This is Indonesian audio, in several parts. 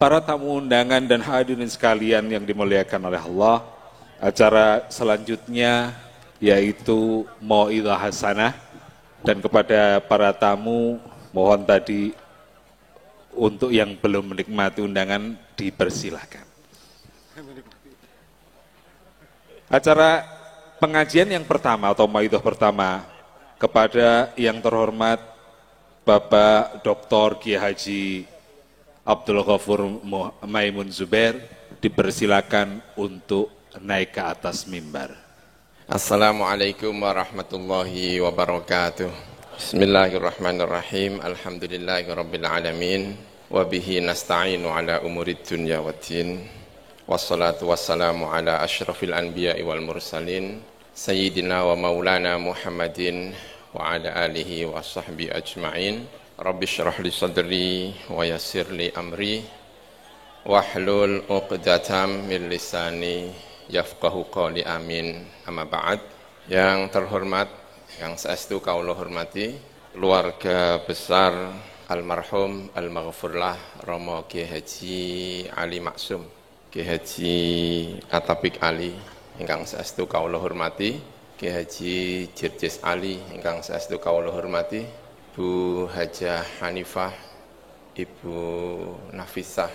Para tamu undangan dan hadirin sekalian yang dimuliakan oleh Allah, acara selanjutnya yaitu Mau'izah Hasanah, dan kepada para tamu mohon tadi untuk yang belum menikmati undangan dipersilahkan. Acara pengajian yang pertama atau Mau'izah pertama kepada yang terhormat Bapak Dr. Kiai Haji Abdul Ghafur Maimun Zubair dipersilakan untuk naik ke atas mimbar. Assalamualaikum warahmatullahi wabarakatuh. Bismillahirrahmanirrahim. Alhamdulillahirabbil alamin wa bihi nasta'inu ala umurid dunya waddin. Wassalatu wassalamu ala asyrafil anbiya'i wal mursalin sayyidina wa maulana Muhammadin wa ala alihi wa sahbihi ajma'in. Rabbi syrah li sadri wa yassir li amri wahlul 'uqdatam min lisani yafqahu qawli, amin. Amma ba'd. Yang terhormat, yang saestu kaula hormati, keluarga besar almarhum al-maghfurlah Romo Kiai Haji Ali Maksum, Kiai Haji Attabik Ali ingkang saestu kaula hormati, Kiai Haji Jirjis Ali ingkang saestu kaula hormati, Ibu Hajah Hanifah, Ibu Nafisah,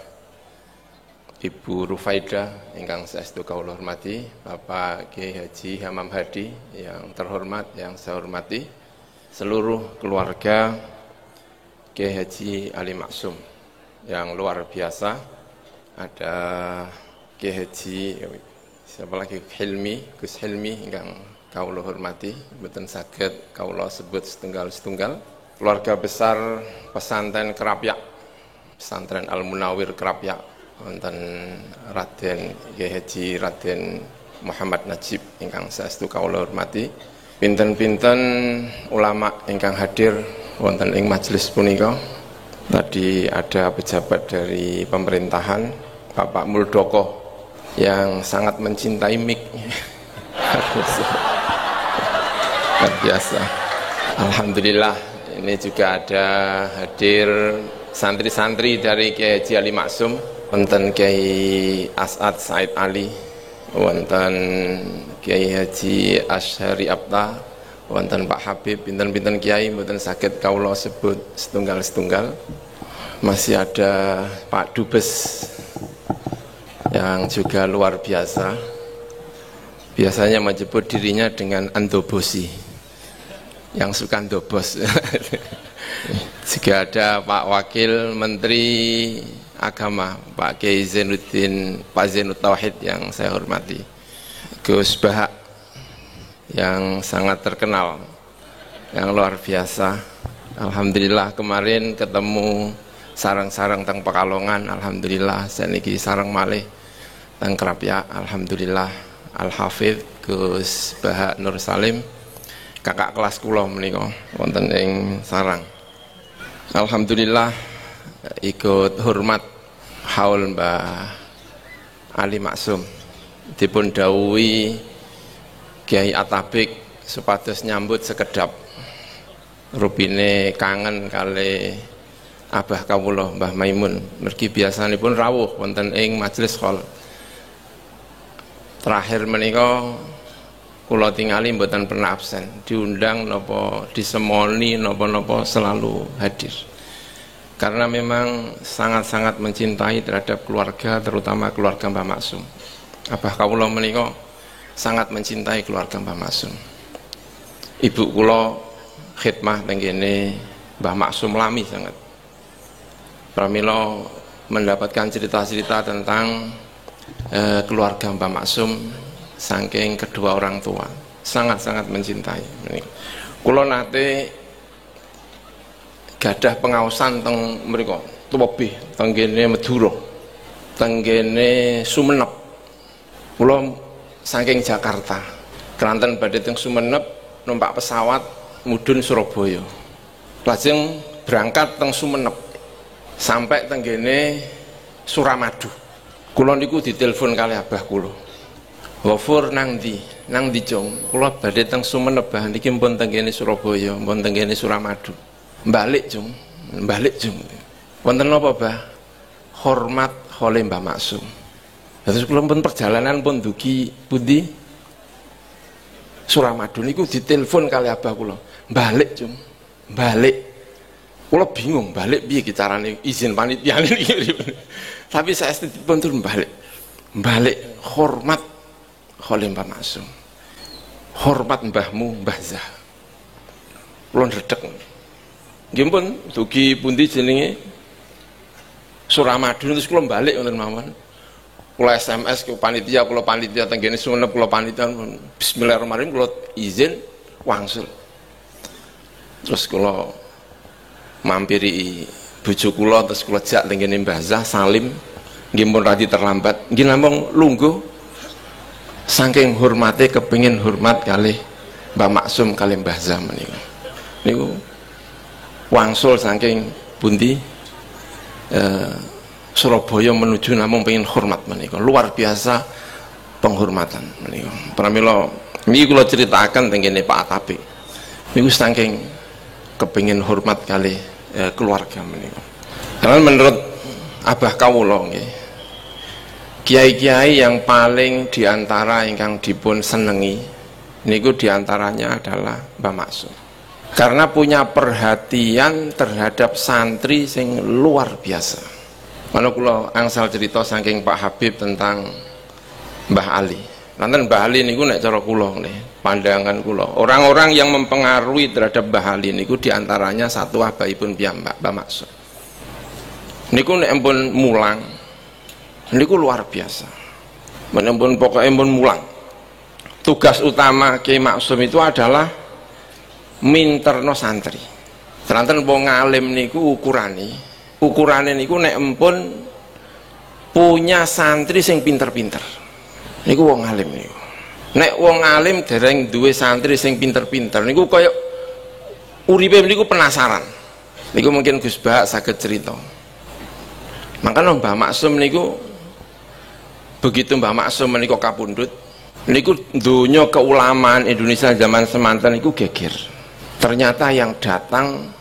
Ibu Rufaidah ingkang saestu kaula hormati, Bapak Kiai Haji Hamam Hadi yang terhormat, yang saya hormati, seluruh keluarga Kiai Haji Ali Maksum yang luar biasa. Ada Kiai Haji siapa lagi, Gus Hilmi ingkang kaula hormati, mboten saged kaula sebut setunggal-setunggal. Keluarga besar pesantren Kerapyak, pesantren Al-Munawir Kerapyak, wonten Raden Kiai Haji Raden Muhammad Najib ingkang saestu kaula hormati, pinten-pinten ulama ingkang hadir wonten ing majelis punika. Tadi ada pejabat dari pemerintahan, Bapak Muldoko yang sangat mencintai mik. Luar biasa. Alhamdulillah. Ini juga ada hadir santri-santri dari Kiai Haji Ali Maksum, wonten Kiai As'ad Said Ali, wonten Kiai Haji Asyari Abta, wonten Pak Habib, pinten-pinten kiai mboten saged kaula sebut setunggal-setunggal. Masih ada Pak Dubes yang juga luar biasa, biasanya menyebut dirinya dengan Andobosi, yang suka ndobos. Juga ada Pak Wakil Menteri Agama, Pak Kiai Zainuddin, Pak Zainud Tauhid yang saya hormati, Gus Bahak yang sangat terkenal, yang luar biasa. Alhamdulillah kemarin ketemu sarang-sarang teng Pekalongan, alhamdulillah saniki sarang malih teng Kerapyak, alhamdulillah. Al-Hafidz Gus Bahak Nur Salim, kakak kelas kula menika wonten ing sarang. Alhamdulillah ikut hormat haul Mbah Ali Maksum, dipun dawuhi Kiai Attabik supados nyambut sekedap, rupine kangen kali abah kawula Mbah Maimun, mergi biasanipun rawuh wonten ing majelis khol. Terakhir menika kula tingali mboten pernah absen, diundang napa disemoni napa-napa selalu hadir. Karena memang sangat-sangat mencintai terhadap keluarga, terutama keluarga Mbah Maksum. Abah kawula menika sangat mencintai keluarga Mbah Maksum. Ibu kula khidmah teng kene Mbah Maksum lami sangat. Pramila mendapatkan cerita-cerita tentang keluarga Mbah Maksum saking kedua orang tua, sangat-sangat mencintai. Kula nate gadah pengaosan teng mriku, lebih teng kene Madura, teng kene Sumenep. Kula saking Jakarta, keranten badhe teng Sumenep numpak pesawat mudhun Surabaya. Lajeng berangkat teng Sumenep sampai teng kene Suramadu. Kula niku ditelepon kali abah kula. Ghafur nang ndi? Nang ndi, Jong? Kula badhe teng Sumenep, bah niki mpun teng kene Surabaya, mpun teng kene Suramadu. Balik, Jong. Balik, Jong. Wonten napa, Bah? hormat oleh Mbah Maksum. Terus kula pun perjalanan pun dugi pundi Suramadu niku ditelepon kali abah kula. Balik, Cum. Balik. Kula bingung balik piye carane izin panitia niki. Tapi saya pun turun balik. Balik hormat oleh Mbah Maksum. Hormat mbahmu Mbah Zah. Kula ndredeg. Nggih pun dugi pundi jenenge Suramadu terus kula balik ngoten mawon. Kula SMS ke panitia, kula panitia tenggene Sumenep, kula panitia bismillahirrahmanirrahim kula izin wangsul. Terus kula mampiri bojo kula terus kula jak tenggene Mbah Zah Salim nggih pun radi terlambat. Nggih namung lungguh saking hormate kepengin hormat kalih Mbah Maksum kalih Mbah Zah menika. Niku wangsul saking pundi Surabaya menuju namung pengen hormat menika, luar biasa penghormatan menika. Pramila niki kula critakaken tengene Pak Atabe. Niku saking kepengin hormat kali keluarga menika. Karena menurut Abah kawula nggih, kiai-kiai yang paling diantara ingkang dipun senengi niku diantaranya adalah Mbah Maksum. Karena punya perhatian terhadap santri sing luar biasa. Mana kula angsal cerita saking Pak Habib tentang Mbah Ali. Nanten Mbah Ali niku nek cara kula nggih, pandangan kula, orang-orang yang mempengaruhi terhadap Mbah Ali niku diantaranya satu abahipun piyambak Mbah Maksum. Niku nek ampun mulang niku luar biasa. Menempun pokoknya ampun mulang. Tugas utama Kiai Maksum itu adalah minterno santri. Nanten wong alim niku ukurane niku nek empun punya santri sing pinter-pinter niku wong alim niku. Nek wong alim dereng duwe santri sing pinter-pinter niku kaya uripe niku penasaran. Niku mungkin Gus Bah saged cerita. Makanya Mbah Maksum niku begitu Mbah Maksum menika kapundhut niku donya keulamaan Indonesia zaman semanten niku geger. Ternyata yang datang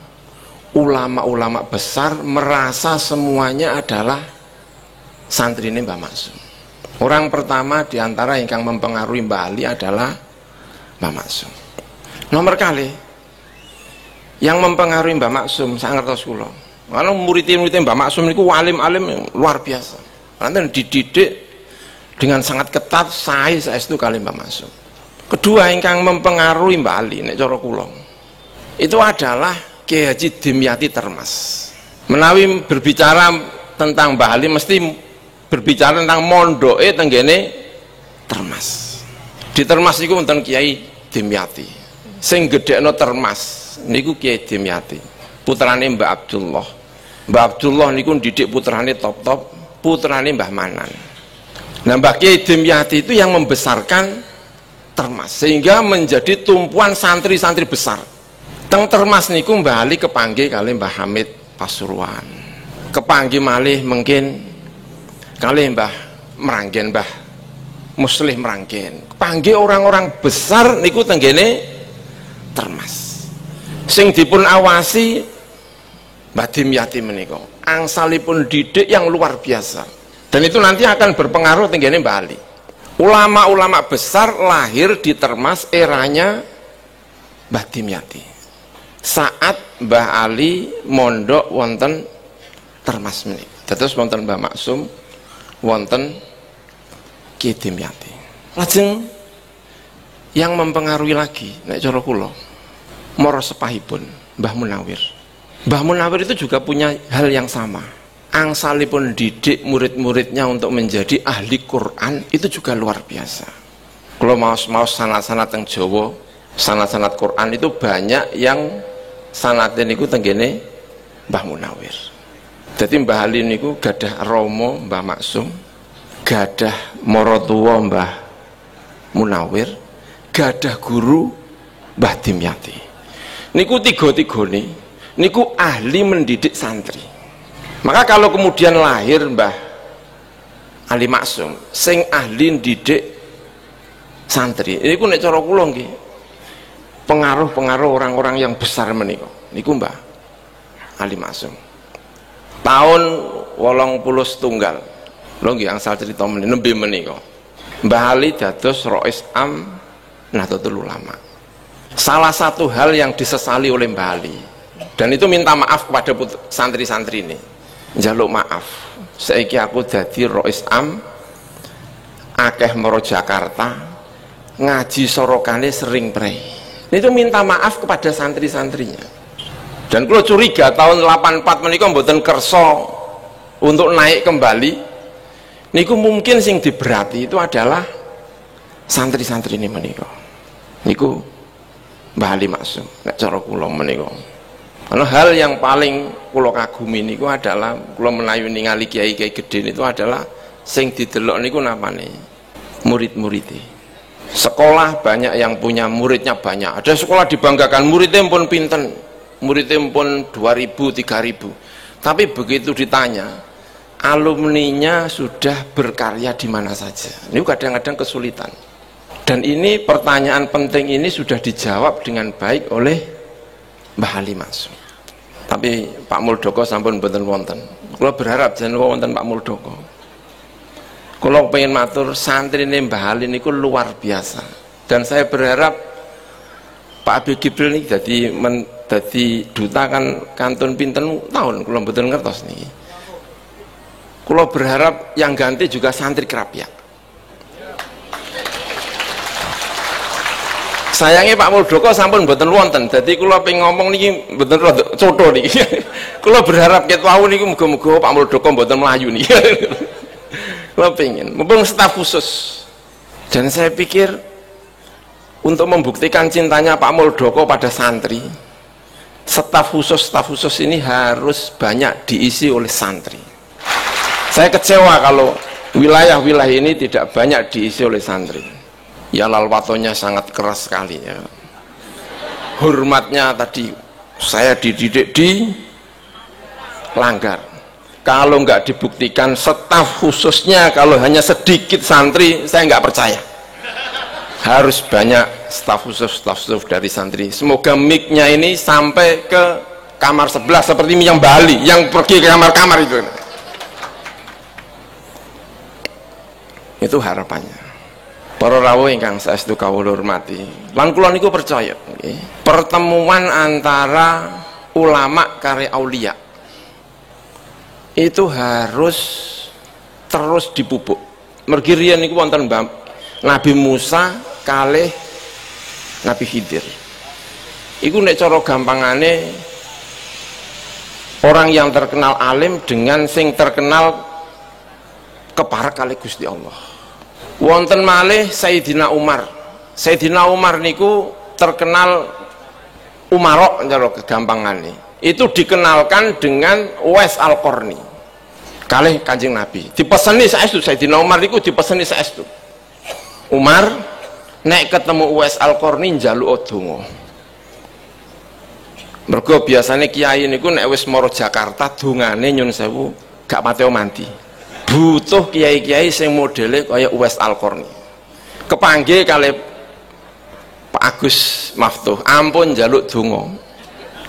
ulama-ulama besar merasa semuanya adalah santri ini Mbah Maksum. Orang pertama diantara yang mempengaruhi Mbah Ali adalah Mbah Maksum. Nomor kali yang mempengaruhi Mbah Maksum saya ngertos kula. Kalau murid-murid Mbah Maksum itu alim-alim luar biasa. Nanti dididik dengan sangat ketat saestu kali Mbah Maksum. Kedua ingkang mempengaruhi Mbah Ali nek cara kula itu adalah Kiai Haji Dimyati Termas. Menawi berbicara tentang Mbah Ali mesti berbicara tentang mondoke tenggene Termas. Di Termas niku wonten Kiai Dimyati. Sing gedhekno Termas niku Kiai Dimyati. Putrane Mbah Abdullah. Mbah Abdullah niku didik putrane top-top, putrane Mbah Manan. Nah, Mbah Kiai Dimyati itu yang membesarkan Termas sehingga menjadi tumpuan santri-santri besar. Teng Termas niku Mbah Ali kepanggih kali Mbah Hamid Pasuruan. Kepanggih malih mungkin kali Mbah Meranggen, Mbah Muslih Meranggen. Kepanggih orang-orang besar niku tenggene Termas. Sing dipun awasi Mbah Dimyati menika. Angsalipun didik yang luar biasa. Dan itu nanti akan berpengaruh tenggene Mbah Ali. Ulama-ulama besar lahir di Termas eranya Mbah Dimyati. Saat Mbah Ali mondok wonten Termas menika. Terus wonten Mbah Maksum, wonten Kiai Dimyati. Lajeng yang mempengaruhi lagi nek cara kula mara sepahipun Mbah Munawir. Mbah Munawir itu juga punya hal yang sama. Angsalipun didik murid-muridnya untuk menjadi ahli Quran itu juga luar biasa. Kalau mau sanad-sanad teng Jawa, sanad-sanad Quran itu banyak yang sanate niku tenggene Mbah Munawir. Jadi Mbah Ali niku gadah romo Mbah Maksum, gadah maratuwa Mbah Munawir, gadah guru Mbah Dimyati. Niku tiga-tigane niku ahli mendidik santri. Maka kalau kemudian lahir Mbah Ali Maksum sing ahli mendidik santri, niku nek cara kula nggih pengaruh-pengaruh orang-orang yang besar menika niku Mbah Ali Maksum. Tahun setunggal. Lho nggih angsal cerita nembe menika. Mbah Ali dados Rais Am Nahdlatul Ulama. Salah satu hal yang disesali oleh Mbah Ali, dan itu minta maaf kepada santri-santri ini. Njaluk maaf. Saiki aku dadi Rais Am akeh maro Jakarta, ngaji sorokane sering prei. Itu minta maaf kepada santri-santrinya. Dan kalau curiga tahun 84 menika mboten kersa untuk naik kembali. Niku mungkin sing diberati itu adalah santri-santri ini menika. Niku Mbah Ali Maksum nek cara kula menika. Karena hal yang paling kula kagumi niku adalah kula menawi ningali kiai-kiai gedhe itu adalah sing didelok niku napane murid-muridé. Sekolah banyak yang punya muridnya banyak. Ada sekolah dibanggakan muridnya pun pinten, muridnya pun 2000, 3000. Tapi begitu ditanya alumninya sudah berkarya di mana saja. Ini kadang-kadang kesulitan. Dan ini pertanyaan penting ini sudah dijawab dengan baik oleh Mbah Ali Maksum. Tapi Pak Muldoko sampun mboten wonten. Kula berharap jenengan wonten Pak Muldoko. Kula pengen matur santrine Mbah Ali niku luar biasa. Dan saya berharap Pak Abi Gibril ini dadi duta kan kantun pinten tahun kula mboten ngertos niki. Kula berharap yang ganti juga santri Krapyak. Sayangnya Pak Muldoko sampun mboten wonten. Dadi kula pengen ngomong niki mboten rada cotho niki. Kula berharap ket wau niku muga-muga Pak Muldoko mboten mlayu niki. Kula pengen mumpung staf khusus. Dan saya pikir untuk membuktikan cintanya Pak Muldoko pada santri, staf khusus ini harus banyak diisi oleh santri. Saya kecewa kalau wilayah-wilayah ini tidak banyak diisi oleh santri. Ya lalwatonya sangat keras sekali ya. Hormatnya tadi saya dididik di langgar. Kalau nggak dibuktikan staf khususnya, kalau hanya sedikit santri, saya nggak percaya. Harus banyak staf khusus dari santri. Semoga mic-nya ini sampai ke kamar sebelah seperti yang Bali, yang pergi ke kamar-kamar itu. Itu harapannya. Para rawuh ingkang saestu kawula hormati, lan kula niku percaya pertemuan antara ulama kare aulia itu harus terus dipupuk. Mergi riyen niku wonten Nabi Musa kalih Nabi Khidir. Iku nek cara gampangane orang yang terkenal alim dengan sing terkenal keparek kali Gusti Allah. Wonten malih Sayyidina Umar. Sayyidina Umar niku terkenal Umarok cara kegampangane. Itu dikenalkan dengan Uwais Al-Qarni. Kalih Kanjeng Nabi. Dipeseni saestu Sayyidina Umar niku dipeseni saestu. Umar nek ketemu Uwais Al-Qarni njaluk donga. Mergo biasane kiai niku nek wis mara Jakarta dongane nyun sewu gak pateo mandi. Butuh kiai-kiai sing modele kaya Uwais Al-Qarni. Kepanggih kali Pak Agus Maftuh, ampun njaluk donga.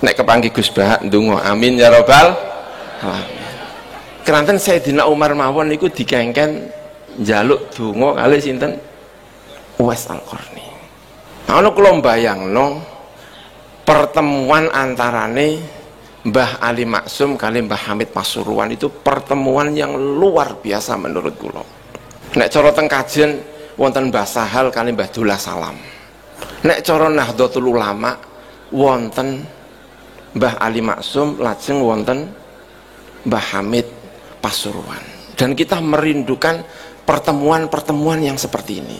Nek kepanggih Gus Bahak ndonga, amin ya rabbal alamin. Keranten Sayyidina Umar mawon niku dikengken njaluk donga kali sinten? Uwais Al-Qarni. Ana kula mbayangno pertemuan antarane Mbah Ali Maksum kali Mbah Hamid Pasuruan itu pertemuan yang luar biasa menurut kula. Nek cara teng kajen wonten Mbah Sahal kali Mbah Dullah Salam. Nek cara Nahdlatul Ulama wonten Mbah Ali Maksum, lajeng wonten Mbah Hamid Pasuruan. Dan kita merindukan pertemuan-pertemuan yang seperti ini.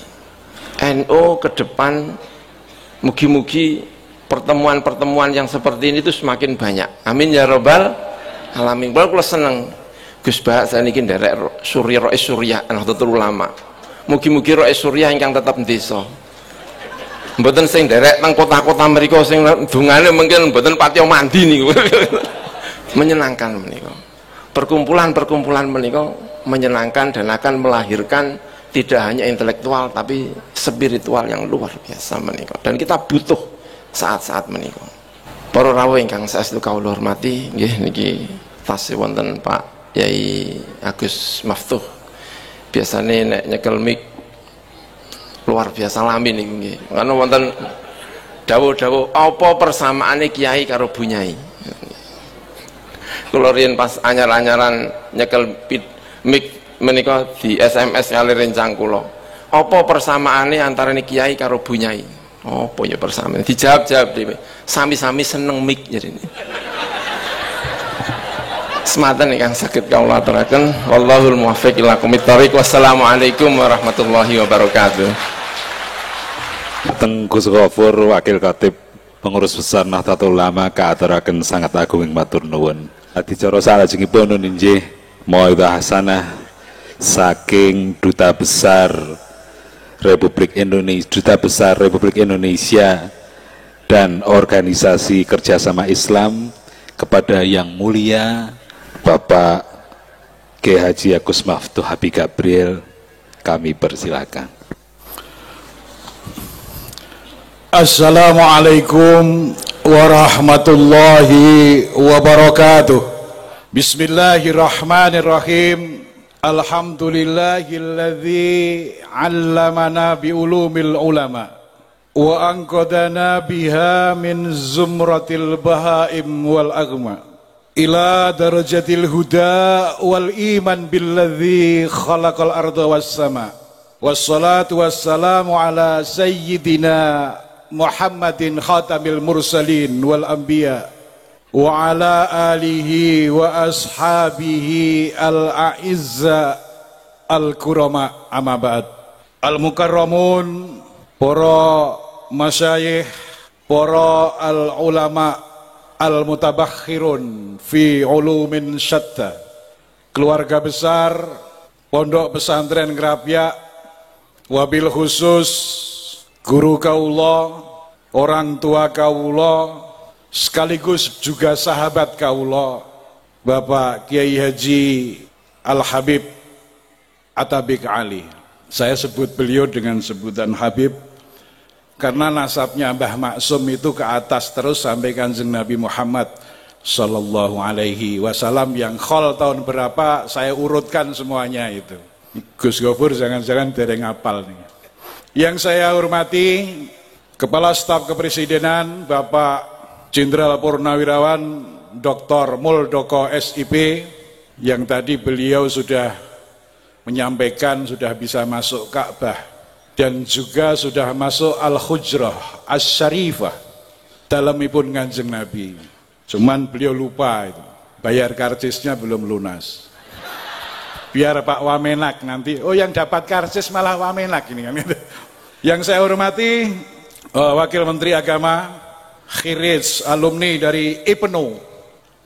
NU ke depan mugi-mugi pertemuan-pertemuan yang seperti ini itu semakin banyak. Amin ya rabbal alamin. Kalau seneng Gus Bahak saniki nderek Rais Surya Nahdlatul Ulama. Mugi-mugi Rais Surya ingkang tetap desa. Mboten sing nderek teng kota-kota mriku sing dungane mungkin mboten pati mandi niku. Menyenangkan menika. Perkumpulan-perkumpulan menika menyenangkan dan akan melahirkan tidak hanya intelektual tapi spiritual yang luar biasa menika. Dan kita butuh saat-saat menika. Para rawuh ingkang saestu kawula hormati, nggih niki tasih wonten Pak Yai Agus Maftuh biasanya nek nyekel mic luar biasa lami nih, karena wonten dawuh-dawuh apa persamaane kiai karo bunyai. Kula riyen pas anyar-anyaran nyekel mic menika di SMS ngalir rencang kula. Apa persamaane antarané kiai karo bunyai? Apa ya persamaan? Dijawab-jawab dhewe. Sami-sami seneng mic jarine. Sematan ingkang saged kawula aturaken, wallahul muwaffiq ila aqwamit thoriq. Wassalamualaikum warahmatullahi wabarakatuh. Teng Gus Ghafur Wakil Khatib Pengurus Besar Nahdlatul Ulama kaaturaken sangat agung ing matur nuwun. Adicara salajengipun inggih mauidhah hasanah saking Duta Besar Republik Indonesia dan Organisasi Kerjasama Islam kepada Yang Mulia Bapak Kiai Haji Agus Maftuh Habib Gabriel, kami persilakan. Assalamualaikum warahmatullahi wabarakatuh. Bismillahirrahmanirrahim. Alhamdulillahilladzi 'allamana biulumil ulama wa anqadana biha min zumratil bahaim wal agma ila darajatil huda wal iman billadzi khalaqal arda was sama. Wassalatu wassalamu ala sayyidina Muhammadin khatamil mursalin wal anbiya wa ala alihi wa ashabihi al-a'izza al-kurama amma ba'd. Al-mukarramun, para masyayikh, para al-ulama al-mutabakhirun fi ulumin syatta, keluarga besar Pondok Pesantren Ngrapyak, wabil khusus guru kaula, orang tua kaula, sekaligus juga sahabat kaula, Bapak Kiai Haji Al-Habib Atabik Ali. Saya sebut beliau dengan sebutan Habib karena nasabnya Mbah Maksum itu ke atas terus sampai Kanjeng Nabi Muhammad Sallallahu Alaihi Wasallam, yang khol tahun berapa saya urutkan semuanya itu. Gus Ghafur jangan-jangan dereng apal nih. Yang saya hormati Kepala Staf Kepresidenan Bapak Jenderal Purnawirawan Dr. Muldoko SIP, yang tadi beliau sudah menyampaikan sudah bisa masuk Ka'bah dan juga sudah masuk Al-Hujrah Asy-Syarifah dalemipun Kanjeng Nabi. Cuman beliau lupa itu, bayar karcisnya belum lunas. Biar Pak Wamenak nanti, oh yang dapat karcis malah Wamenak ini kan. Yang saya hormati Wakil Menteri Agama, Khirij, alumni dari IPNU,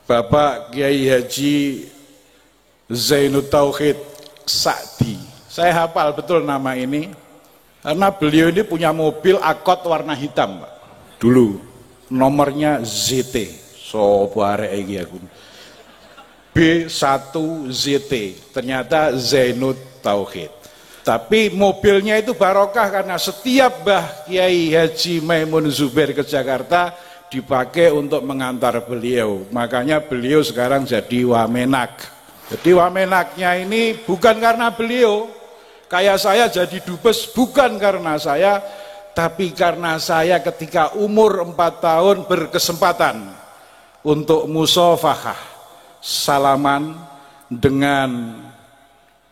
Bapak Kiai Haji Zainud Tauhid Sa'di. Saya hafal betul nama ini karena beliau ini punya mobil Akot warna hitam, Pak. Dulu nomornya ZT. Sopo arek iki aku. B1ZT. Ternyata Zainud Tauhid. Tapi mobilnya itu barokah karena setiap Mbah Kiai Haji Maimun Zubair ke Jakarta dipakai untuk mengantar beliau. Makanya beliau sekarang jadi Wamenak. Jadi Wamenaknya ini bukan karena beliau. Kayak saya jadi dubes bukan karena saya, tapi karena saya ketika umur 4 tahun berkesempatan untuk musafahah, salaman dengan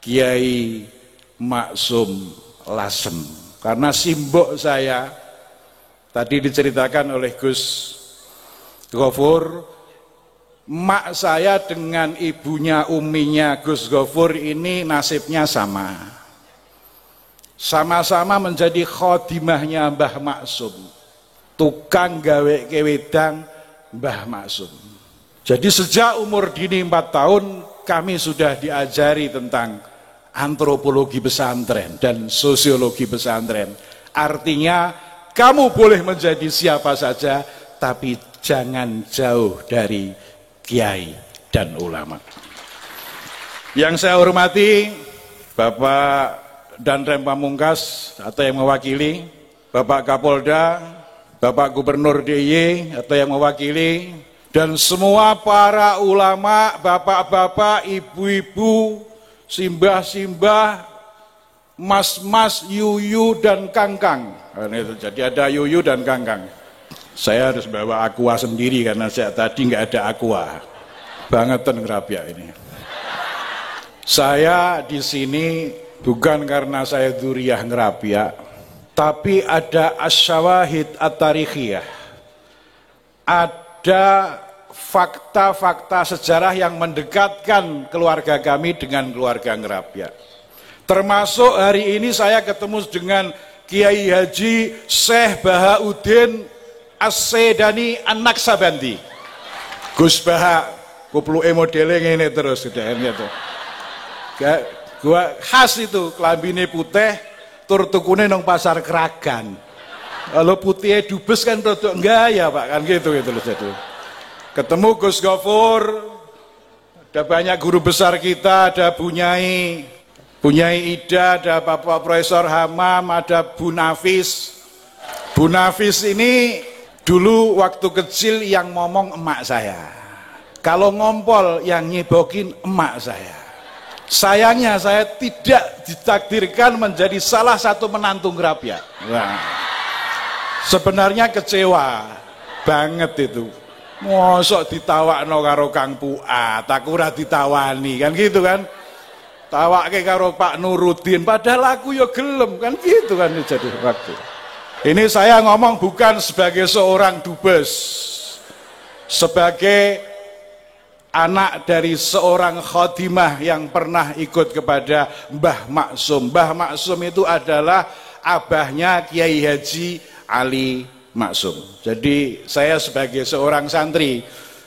Kiai Maksum Lasem. Karena simbok saya tadi diceritakan oleh Gus Ghafur, mak saya dengan ibunya uminya Gus Ghafur ini nasibnya sama. Sama-sama menjadi khodimahnya Mbah Maksum, tukang gawe kewedang Mbah Maksum. Jadi sejak umur dini 4 tahun kami sudah diajari tentang antropologi pesantren dan sosiologi pesantren. Artinya kamu boleh menjadi siapa saja, tapi jangan jauh dari kiai dan ulama. Yang saya hormati Bapak Danrem Pamungkas atau yang mewakili, Bapak Kapolda, Bapak Gubernur DIY atau yang mewakili, dan semua para ulama, bapak-bapak, ibu-ibu, simbah-simbah, mas-mas, yuyu dan kangkang. Jadi ada yuyu dan kangkang. Saya harus bawa aqua sendiri karena saya tadi nggak ada aqua. Bangetan ngerapia ini. Saya di sini bukan karena saya dzurriyyah ngerapia, tapi ada asyawahid at-tarikhiyah. Ada fakta-fakta sejarah yang mendekatkan keluarga kami dengan keluarga ngerapia. Termasuk hari ini saya ketemu dengan Kiai Haji Syekh Bahauddin As-Sedani An-Naksabandi. Gus Baha, kupluke modele ngene terus gitu. Gua khas itu, klambine putih, tur tukune nang pasar Kragan. Kalau putihnya dubes kan rodok enggak ya Pak, kan gitu loh jadi. Ketemu Gus Gofur, ada banyak guru besar kita, ada Bu Nyai Ida, ada Bapak Profesor Hamam, ada Bu Nafis. Bu Nafis ini dulu waktu kecil yang ngomong emak saya. Kalau ngompol yang nyebokin emak saya. Sayangnya saya tidak ditakdirkan menjadi salah satu menantu ngerapia. Nah, sebenarnya kecewa banget itu. Mosok ditawakno karo Kang Puat, aku ora ditawani kan gitu kan. Tawake karo Pak Nuruddin, padahal aku ya gelem kan gitu kan jadi waktu. Ini saya ngomong bukan sebagai seorang dubes, sebagai anak dari seorang khotimah yang pernah ikut kepada Mbah Maksum. Mbah Maksum itu adalah abahnya Kiai Haji Ali Maksum. Jadi saya sebagai seorang santri,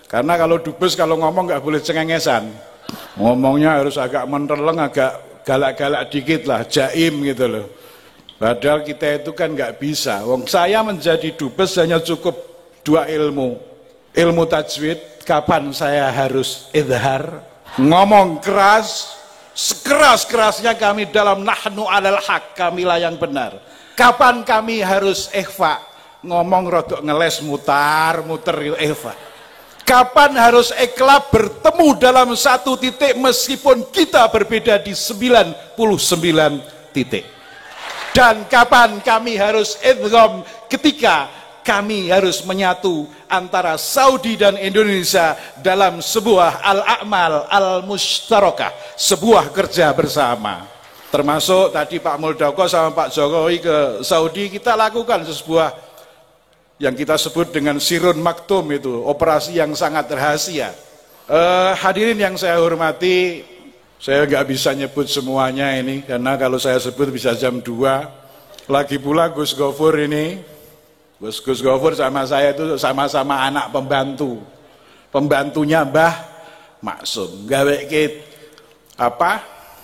karena kalau dubes kalau ngomong nggak boleh cengengesan, ngomongnya harus agak menterleng, agak galak-galak dikit lah, jaim gitu loh. Padahal kita itu kan nggak bisa. Wong saya menjadi dubes hanya cukup 2 ilmu. Ilmu tajwid, kapan saya harus idhar, ngomong keras, sekeras-kerasnya kami dalam nahnu alal haq, kamilah yang benar. Kapan kami harus ikhfa, ngomong rodok ngeles mutar-muter ikhfa. Kapan harus ikhlas bertemu dalam satu titik meskipun kita berbeda di 99 titik. Dan kapan kami harus idgham ketika kami harus menyatu antara Saudi dan Indonesia dalam sebuah al-a'mal al-mushtarakah, sebuah kerja bersama. Termasuk tadi Pak Muldoko sama Pak Jokowi ke Saudi, kita lakukan sebuah yang kita sebut dengan Sirun Maktum, itu operasi yang sangat rahasia. Hadirin yang saya hormati, saya nggak bisa nyebut semuanya ini karena kalau saya sebut bisa jam 2. Lagi pula Gus Gofur ini, Gus Gofur sama saya itu sama-sama anak pembantu, pembantunya Mbah Maksum. Gawe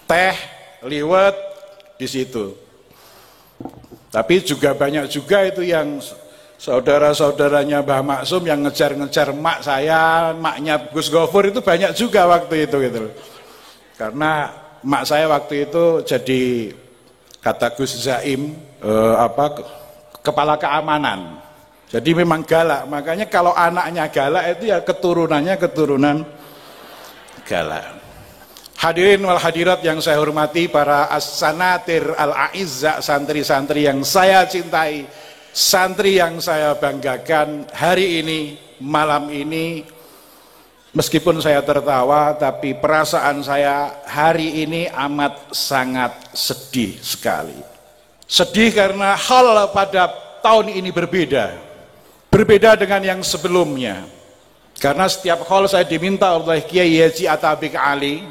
teh liwet di situ. Tapi juga banyak juga itu yang saudara-saudaranya Mbah Maksum yang ngejar-ngejar mak saya, maknya Gus Gofur itu banyak juga waktu itu gitu. Karena mak saya waktu itu jadi, kata Gus Zaim, kepala keamanan. Jadi memang galak, makanya kalau anaknya galak itu ya keturunannya keturunan galak. Hadirin wal hadirat yang saya hormati, para as-sanatir al-a'izzah, santri-santri yang saya cintai, santri yang saya banggakan, hari ini, malam ini, meskipun saya tertawa, tapi perasaan saya hari ini amat sangat sedih sekali. Sedih karena hal pada tahun ini berbeda dengan yang sebelumnya. Karena setiap hal saya diminta oleh Kiai Haji Atabik Ali,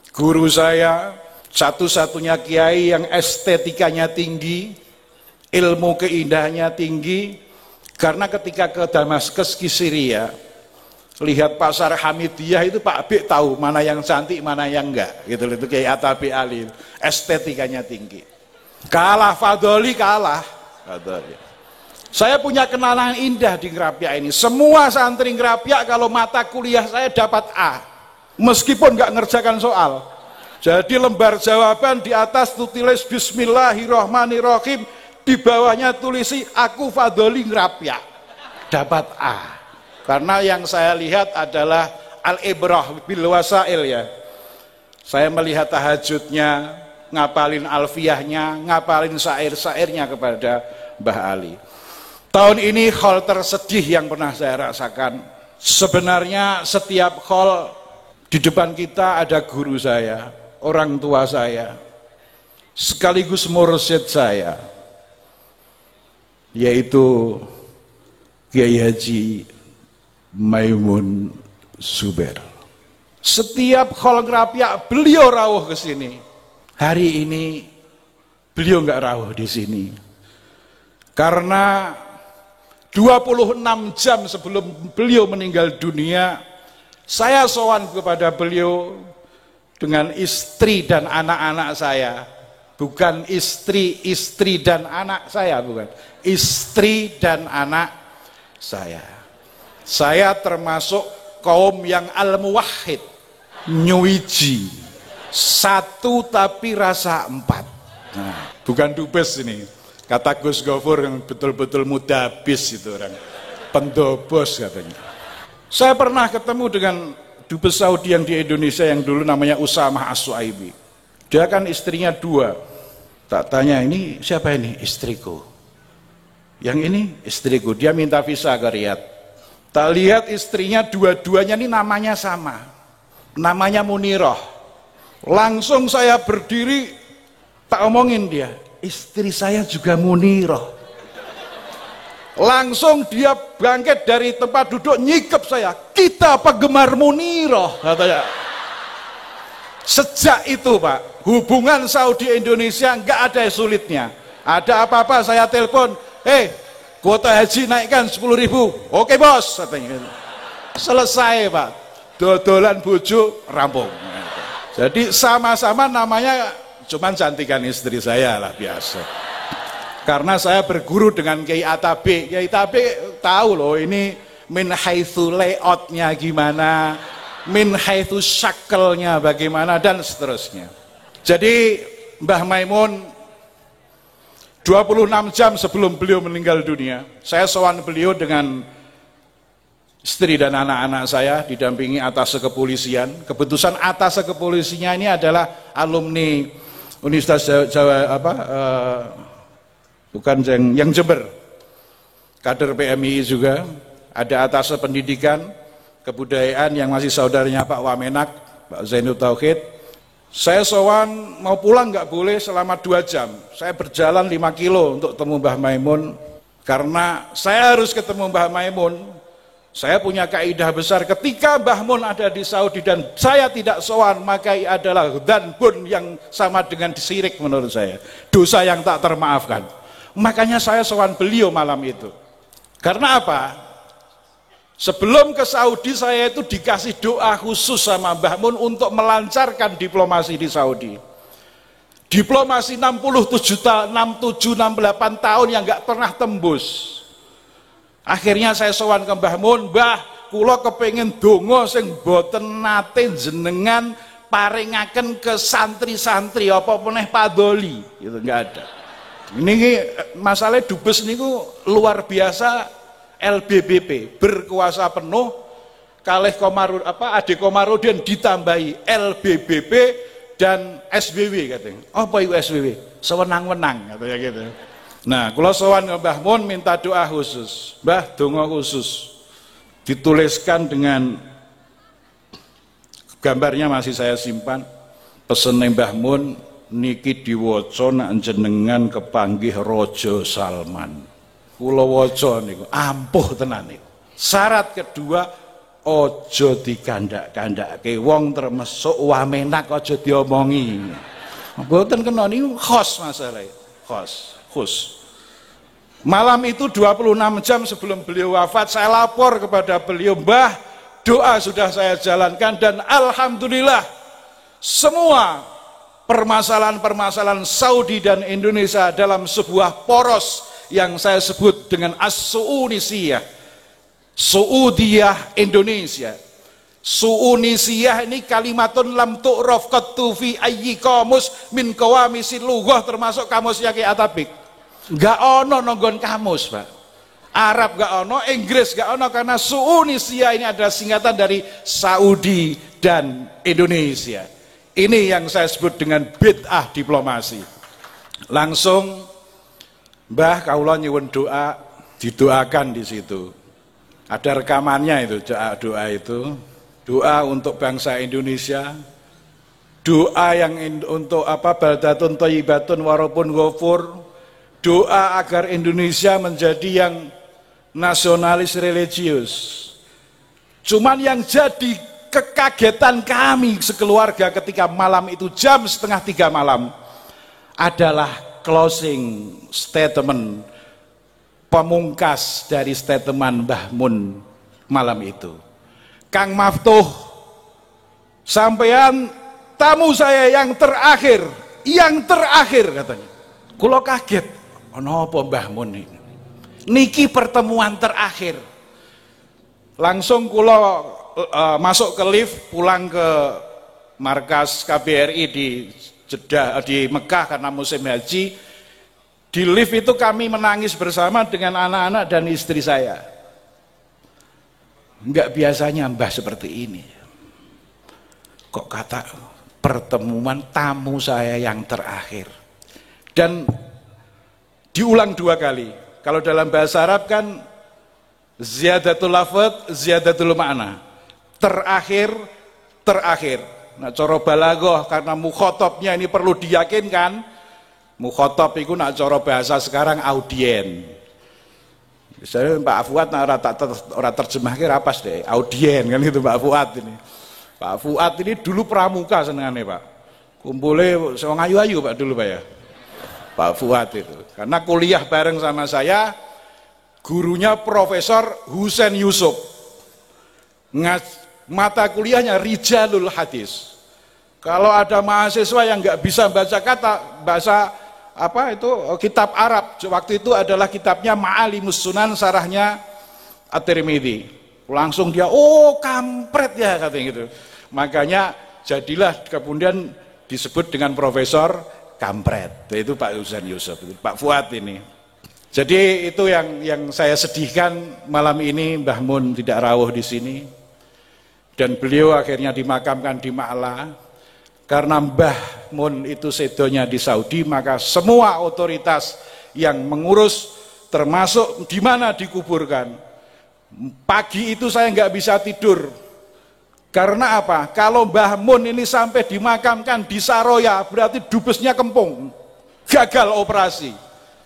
guru saya, satu-satunya kiai yang estetikanya tinggi, ilmu keindahannya tinggi. Karena ketika ke Damaskus di Syria, lihat pasar Hamidiyah itu Pak Bik tahu mana yang cantik, mana yang enggak. Gitu itu Kiai Atabik Ali, estetikanya tinggi. Kalah Fadoli, kalah Fadoli. Saya punya kenalan indah di Ngerapia ini. Semua santri Ngerapia kalau mata kuliah saya dapat A, meskipun nggak ngerjakan soal. Jadi lembar jawaban di atas tulis Bismillahirrohmanirrohim, di bawahnya tulisi aku Fadoli Ngerapia, dapat A. Karena yang saya lihat adalah al-ibrah bil wasail ya. Saya melihat tahajudnya, ngapalin alfiyahnya, ngapalin syair-syairnya kepada Mbah Ali. Tahun ini haul tersedih yang pernah saya rasakan. Sebenarnya setiap haul di depan kita ada guru saya, orang tua saya, sekaligus mursyid saya, yaitu Kiai Haji Maimun Zubair. Setiap haul ngerapiak beliau rawuh ke sini. Hari ini beliau nggak rawuh di sini. Karena 26 jam sebelum beliau meninggal dunia, saya sowan kepada beliau dengan istri dan anak-anak saya. Bukan istri dan anak saya, bukan. Istri dan anak saya. Saya termasuk kaum yang al-muwahhid, nyuwiji, satu tapi rasa empat. Nah, bukan dubes ini. Kata Gus Gofur yang betul-betul mudabis itu orang. Pendobos katanya. Saya pernah ketemu dengan dubes Saudi yang di Indonesia yang dulu namanya Usamah As-Suaibi. Dia kan istrinya 2. Tak tanya, ini siapa ini? Istriku. Yang ini istriku. Dia minta visa ke Riyadh. Tak lihat istrinya dua-duanya ini namanya sama. Namanya Munirah. Langsung saya berdiri, tak omongin dia. Istri saya juga Munirah. Langsung dia bangkit dari tempat duduk, nyikep saya. Kita penggemar Munirah, katanya. Sejak itu Pak, hubungan Saudi Indonesia nggak ada sulitnya. Ada apa-apa saya telepon, kuota haji naikkan 10.000. Oke bos, katanya. Selesai Pak, dodolan bojo rampung. Jadi sama-sama namanya cuman cantikan istri saya lah biasa. Karena saya berguru dengan Kiai Atabe. Kiai Atabe tahu loh ini min haitsu layoutnya gimana, min haitsu syakelnya bagaimana dan seterusnya. Jadi Mbah Maimun 26 jam sebelum beliau meninggal dunia, saya sowan beliau dengan istri dan anak-anak saya didampingi atase kepolisian. Kebetulan atase kepolisinya ini adalah alumni Universitas Jawa bukan yang Jember, kader PMI juga. Ada atase pendidikan kebudayaan yang masih saudaranya Pak Wamenak, Pak Zainul Tauhid. Saya sowan mau pulang nggak boleh selama 2 jam. Saya berjalan 5 kilo untuk ketemu Mbah Maimun karena saya harus ketemu Mbah Maimun. Saya punya kaidah besar, ketika Mbah Mun ada di Saudi dan saya tidak sowan, maka adalah dzanbun yang sama dengan syirik menurut saya. Dosa yang tak termaafkan. Makanya saya sowan beliau malam itu. Karena apa? Sebelum ke Saudi saya itu dikasih doa khusus sama Mbah Mun untuk melancarkan diplomasi di Saudi. Diplomasi 67, 68 tahun yang nggak pernah tembus. Akhirnya saya sowan ke Mbah Mun, Mbah, kula kepengin donga sing boten nate jenengan paringaken ke santri-santri apa meneh padoli. Itu enggak ada. Ini masalah dubes niku luar biasa. LBBP berkuasa penuh kalih Ade Komarudin ditambahi LBBP dan SBW katanya. Apa itu SBW? Sewenang-wenang katanya gitu. Nah, kalau sowan Mbah Mun minta doa khusus, Mbah donga khusus, dituliskan dengan gambarnya masih saya simpan. Pesen Mbah Mun niki diwaca nak jenengan kepanggih Raja Salman. Kula waca niku ampuh tenan niku. Syarat kedua, aja dikandak-kandake wong termasuk Wamenak aja diomongi. Mboten kena niku khos masalah, khus. Malam itu 26 jam sebelum beliau wafat, saya lapor kepada beliau, Mbah, doa sudah saya jalankan dan alhamdulillah semua permasalahan-permasalahan Saudi dan Indonesia dalam sebuah poros yang saya sebut dengan as-Su'unisiyah, Saudiyah Indonesia. Su'unisiyah ini kalimatun lam tu'raf qattu fi ayyi qamus min qawamisil lughah, termasuk kamusnya Ki Atabik. Enggak ono nonggon kamus, Pak. Arab gak ono, Inggris gak ono, karena Suunisia ini adalah singkatan dari Saudi dan Indonesia. Ini yang saya sebut dengan bid'ah diplomasi. Langsung Mbah kaula nyuwun doa, didoakan di situ. Ada rekamannya itu, doa itu. Doa untuk bangsa Indonesia. Doa yang untuk baldatun thayyibatun warabun ghafur. Doa agar Indonesia menjadi yang nasionalis religius. Cuman yang jadi kekagetan kami sekeluarga ketika malam itu jam 2:30 malam adalah closing statement, pemungkas dari statement Mbah Mun malam itu. Kang Maftuh, sampean tamu saya yang terakhir katanya. Kula kaget, ono apa Mbah Mun ini? Niki pertemuan terakhir. Langsung kula masuk ke lift, pulang ke markas KBRI di Jeddah, di Mekah karena musim haji. Di lift itu kami menangis bersama dengan anak-anak dan istri saya. Enggak biasanya Mbah seperti ini. Kok kata pertemuan tamu saya yang terakhir. Dan diulang 2 kali. Kalau dalam bahasa Arab kan ziyadatul lafadz, ziyadatul makna. Terakhir. Nah, cara balaghah karena mukhatabnya ini perlu diyakinkan. Mukhatab itu nak cara bahasa sekarang audien. Misalnya Pak Fuad ora terjemahke rapas deh, audien kan itu Pak Fuad ini. Pak Fuad ini dulu pramuka senengane, Pak. Kumpule wong ayu-ayu Pak dulu Pak ya. Pak Fuad itu. Karena kuliah bareng sama saya, gurunya Profesor Husain Yusuf. Mata kuliahnya Rijalul Hadis. Kalau ada mahasiswa yang nggak bisa baca bahasa kitab Arab, waktu itu adalah kitabnya Ma'alimus Sunan, sarahnya At-Tirmidzi. Langsung dia, oh kampret ya katanya gitu. Makanya jadilah kemudian disebut dengan Profesor Kampret. Itu Pak Husain Yusuf, Pak Fuad ini. Jadi itu yang saya sedihkan malam ini, Mbah Mun tidak rawuh di sini. Dan beliau akhirnya dimakamkan di Ma'la. Karena Mbah Mun itu sedonya di Saudi, maka semua otoritas yang mengurus termasuk di mana dikuburkan. Pagi itu saya nggak bisa tidur. Karena apa? Kalau Mbah Mun ini sampai dimakamkan di Saroya, berarti dubesnya kempung. Gagal operasi.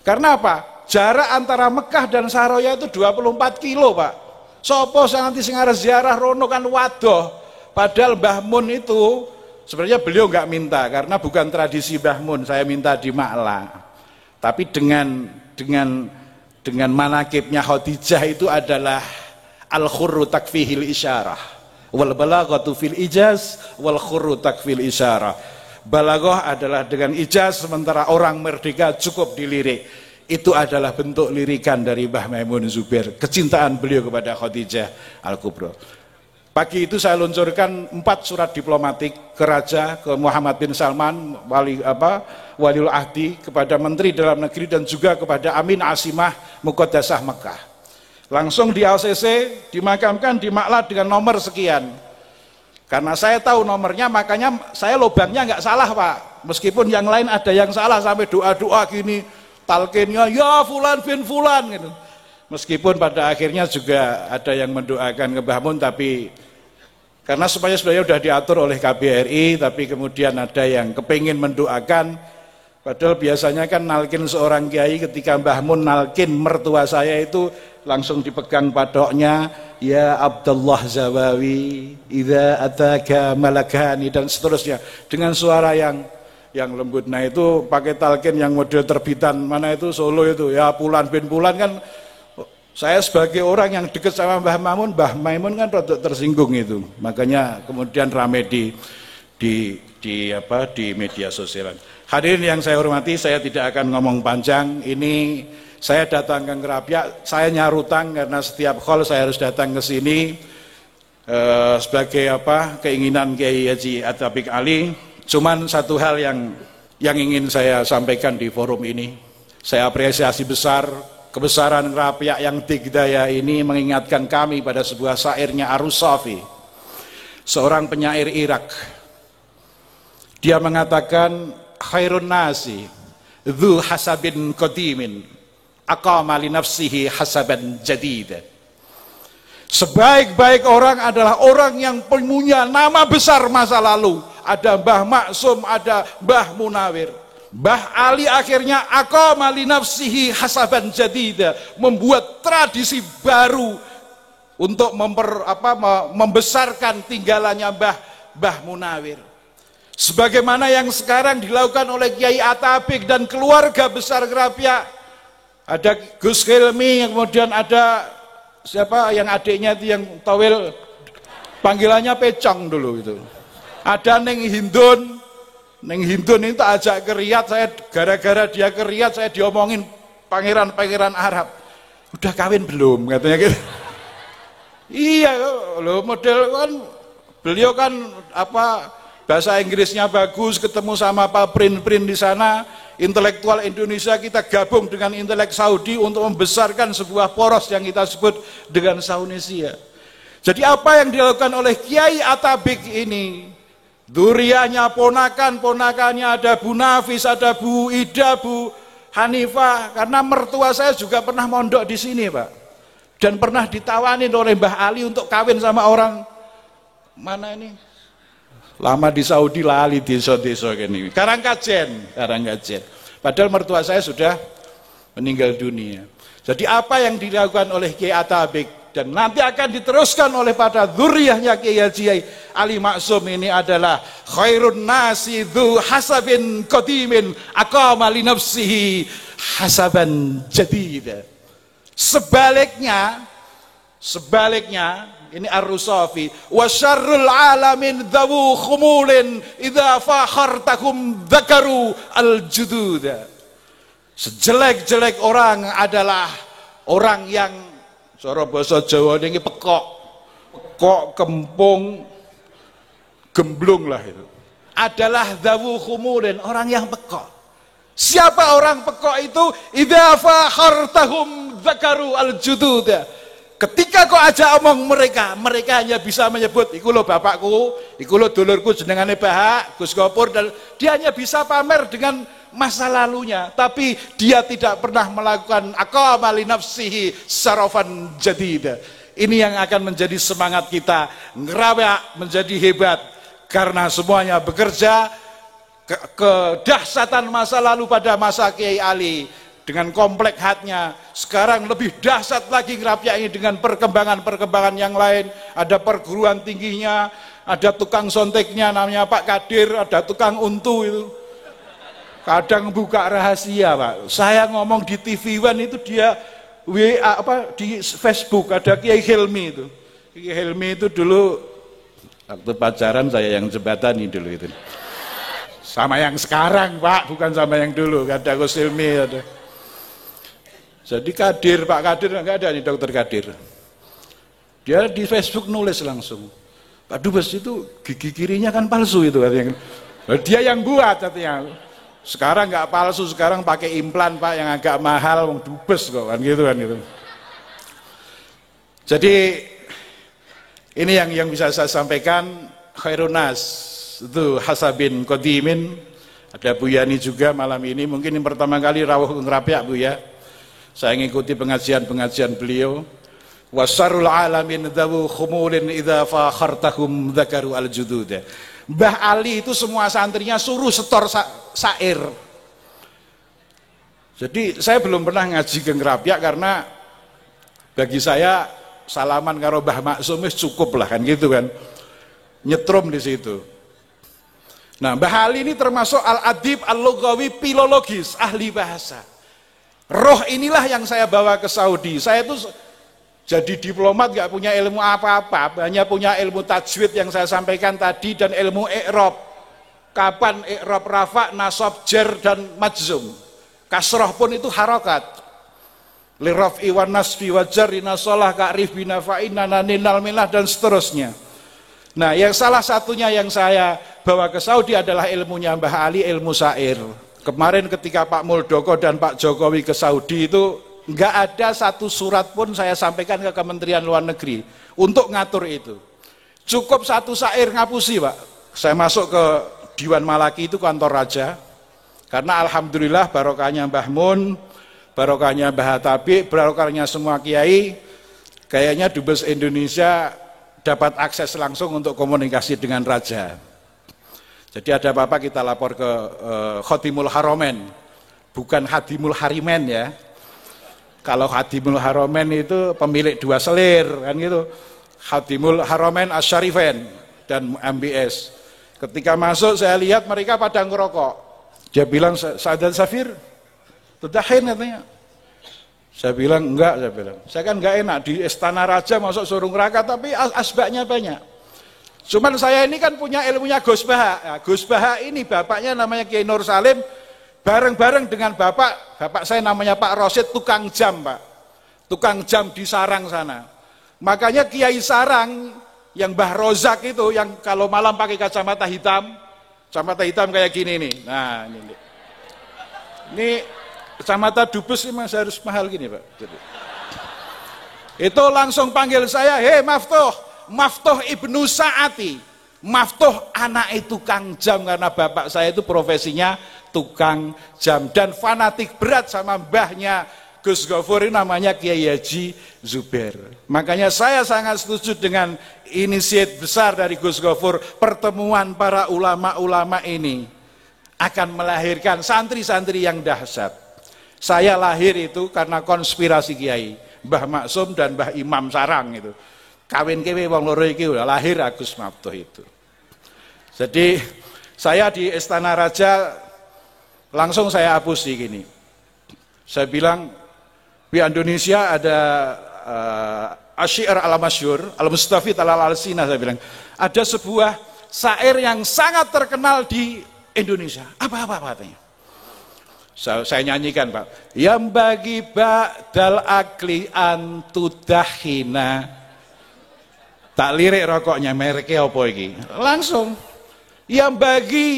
Karena apa? Jarak antara Mekah dan Saroya itu 24 kilo, Pak. Sopo nanti sing arep ziarah rono kan wadoh. Padahal Mbah Mun itu sebenarnya beliau nggak minta karena bukan tradisi Mbah Mun, saya minta di Ma'la. Tapi dengan manakibnya Khadijah itu adalah al-khurru takfihil isyarah wal balaghatu fil ijaz wal khurru takfil isyarah. Balaghah adalah dengan ijaz, sementara orang merdeka cukup dilirik. Itu adalah bentuk lirikan dari Mbah Maimun Zubair, kecintaan beliau kepada Khadijah Al-Kubra. Pagi itu saya luncurkan 4 surat diplomatik ke Raja, ke Muhammad bin Salman, Waliul Ahdi, kepada Menteri Dalam Negeri dan juga kepada Amin Asimah Muqaddasah Mekah. Langsung di ACC dimakamkan di Ma'la dengan nomor sekian. Karena saya tahu nomornya, makanya saya lobangnya nggak salah Pak. Meskipun yang lain ada yang salah sampai doa-doa gini. Talqinnya ya fulan bin fulan gitu. Meskipun pada akhirnya juga ada yang mendoakan ke Mbah Mun, tapi karena sebenarnya sudah diatur oleh KBRI, tapi kemudian ada yang kepingin mendoakan. Padahal biasanya kan nalkin seorang kiai, ketika Mbah Mun nalkin mertua saya itu langsung dipegang padoknya, ya Abdullah Zawawi idza ataka malakani, dan seterusnya dengan suara yang lembut. Nah itu pakai talqin yang model terbitan mana itu Solo itu, ya Pulan bin Pulan kan. Saya sebagai orang yang dekat sama Mbah Maimun kan rada tersinggung itu. Makanya kemudian rame di media sosial. Hadirin yang saya hormati, saya tidak akan ngomong panjang. Ini saya datang ke Ngerapia, saya nyarutang karena setiap khol saya harus datang ke sini sebagai keinginan Kiai Haji Atabik Ali. Cuman satu hal yang ingin saya sampaikan di forum ini, saya apresiasi besar kebesaran Rapiak yang digdaya ini mengingatkan kami pada sebuah syairnya Ar-Rusafi, seorang penyair Irak. Dia mengatakan, khairun nasi dzu hasabin qadimin aqama li nafsihi hasaban jadida. Sebaik-baik orang adalah orang yang punya nama besar masa lalu. Ada Mbah Maksum, ada Mbah Munawir. Mbah Ali akhirnya aqama li nafsihi hasaban jadida, membuat tradisi baru untuk membesarkan tinggalannya Mbah Munawir. Sebagaimana yang sekarang dilakukan oleh Kiai Atabik dan keluarga besar Rapiak. Ada Gus Hilmi, kemudian ada siapa yang adiknya itu yang towel, panggilannya Pecong dulu itu. Ada Neng Hindun. Neng Hindun itu ajak ke Riyadh, saya gara-gara dia ke Riyadh saya diomongin pangeran-pangeran Arab. Udah kawin belum katanya gitu. Iya loh, model kan beliau kan bahasa Inggrisnya bagus, ketemu sama Pak Prin di sana, intelektual Indonesia kita gabung dengan intelek Saudi untuk membesarkan sebuah poros yang kita sebut dengan Saunesia. Jadi apa yang dilakukan oleh Kiai Atabik ini, durianya ponakannya ada Bu Nafis, ada Bu Ida, Bu Hanifah, karena mertua saya juga pernah mondok di sini Pak, dan pernah ditawanin oleh Mbah Ali untuk kawin sama orang mana ini, lama di Saudi lali desa-desa ini, Karangkajen. Padahal mertua saya sudah meninggal dunia. Jadi apa yang dilakukan oleh Kiai Atabik dan nanti akan diteruskan oleh pada dzurriyyahnya Kiai Ali Maksum ini adalah khairun nasi dzu hasabin qadimin aqama li nafsihi hasaban jadida. Sebaliknya ini Ar-Rusafi, wa syarrul alamin dzawu khumulin idza fakhartakum dzakaru al-jududa. Sejelek-jelek orang adalah orang yang cara basa Jawa ini pekok, kempung, gemblung lah itu. Adalah dzawu khumulin, orang yang pekok. Siapa orang pekok itu? Idza fakhartahum dzakaru al-jududa. Ketika kau ajak omong mereka hanya bisa menyebut, iku lo bapakku, iku lo dulurku jenengane Bahak, Gus Gopur, dan dia hanya bisa pamer dengan masa lalunya, tapi dia tidak pernah melakukan aqama li nafsihi sarafan jadida. Ini yang akan menjadi semangat kita, Rapiak menjadi hebat, karena semuanya bekerja kedahsyatan masa lalu pada masa Kiai Ali. Dengan komplek hatnya, sekarang lebih dahsyat lagi Rapiak ini dengan perkembangan yang lain. Ada perguruan tingginya, ada tukang sonteknya namanya Pak Kadir, ada tukang untu itu. Kadang buka rahasia Pak. Saya ngomong di TV One itu dia WA di Facebook, ada Kiai Hilmi itu. Kiai Hilmi itu dulu waktu pacaran saya yang jembatani dulu itu. Sama yang sekarang Pak, bukan sama yang dulu. Ada Gus Hilmi ada. Jadi Kadir, Pak Kadir enggak ada nih, Dokter Kadir. Dia di Facebook nulis langsung, Pak Dubes itu gigi kirinya kan palsu itu katanya. Dia yang buat katanya. Sekarang enggak palsu, sekarang pakai implan Pak yang agak mahal, wong Dubes kok kan gitu. Jadi ini yang bisa saya sampaikan. Khairun nas itu hasabin qadimin. Ada Bu Yani juga malam ini, mungkin yang pertama kali rawuh Rapiak Bu ya. Saya mengikuti pengajian beliau. Wasarul alamin dzawu khumulin idza fakhartahum dzakaru al-jududa. Mbah Ali itu semua santrinya suruh setor syair. Jadi saya belum pernah ngaji ke Rapiak karena bagi saya salaman karo Mbah Maksum cukup lah kan gitu kan. Nyetrum di situ. Nah, Mbah Ali ini termasuk al-adib al-lughawi filologis, ahli bahasa. Roh inilah yang saya bawa ke Saudi. Saya itu jadi diplomat gak punya ilmu apa-apa, hanya punya ilmu tajwid yang saya sampaikan tadi dan ilmu i'rab. Kapan i'rab rafa, nasab, jar dan majzum. Kasroh pun itu harokat. Li raf'i wan nasbi wa jarri nasalah ka'rif binafa'in nananinal milah dan seterusnya. Nah, yang salah satunya yang saya bawa ke Saudi adalah ilmunya Mbah Ali, ilmu syair. Kemarin ketika Pak Muldoko dan Pak Jokowi ke Saudi itu nggak ada satu surat pun saya sampaikan ke Kementerian Luar Negeri untuk ngatur itu. Cukup satu syair ngapusi, Pak. Saya masuk ke Diwan Malaki, itu kantor raja. Karena alhamdulillah barokahnya Mbah Mun, barokahnya Mbah Hatabi, barokahnya semua kiai, kayaknya Dubes Indonesia dapat akses langsung untuk komunikasi dengan raja. Jadi ada apa-apa kita lapor ke Khotimul Haromen, bukan Hadimul Harimen ya. Kalau Hadimul Haromen itu pemilik 2 selir kan gitu. Hadimul Haromen Asyarifen dan MBS. Ketika masuk saya lihat mereka pada ngerokok. Dia bilang, Sa'adat Safir, tudahin katanya. Saya bilang, enggak, saya bilang. Saya kan enggak enak, di Istana Raja masuk suruh neraka, tapi asbaknya banyak. Cuman saya ini kan punya ilmunya Gus Baha. Nah, Gus Baha ini bapaknya namanya Kiai Nur Salim, bareng-bareng dengan bapak saya namanya Pak Rosid, tukang jam, Pak. Tukang jam di Sarang sana. Makanya Kiai Sarang, yang Mbah Rozak itu, yang kalau malam pakai kacamata hitam kayak gini nih. Nah, ini kacamata dubes ini masih harus mahal gini, Pak. Itu langsung panggil saya, hei Maftuh Ibnu Sa'ati. Maftuh anak tukang jam, karena bapak saya itu profesinya tukang jam. Dan fanatik berat sama mbahnya Gus Gofur, ini namanya Kiai Haji Zubair. Makanya saya sangat setuju dengan inisiatif besar dari Gus Gofur, pertemuan para ulama-ulama ini akan melahirkan santri-santri yang dahsyat. Saya lahir itu karena konspirasi kiai, Mbah Maksum dan Mbah Imam Sarang itu. Kawin kewe wong loro iki udah lahir Agus Maftuh itu. Jadi saya di Istana Raja langsung saya hapus gini. Saya bilang di Indonesia ada Asy'ar al-Masyhur, al-Mustafid al-Alsina, saya bilang. Ada sebuah syair yang sangat terkenal di Indonesia. Apa katanya? Saya nyanyikan, Pak. Yang bagi ba'dal akli antudahina. Tak lirik rokoknya, mereknya apa iki? Langsung. Yang bagi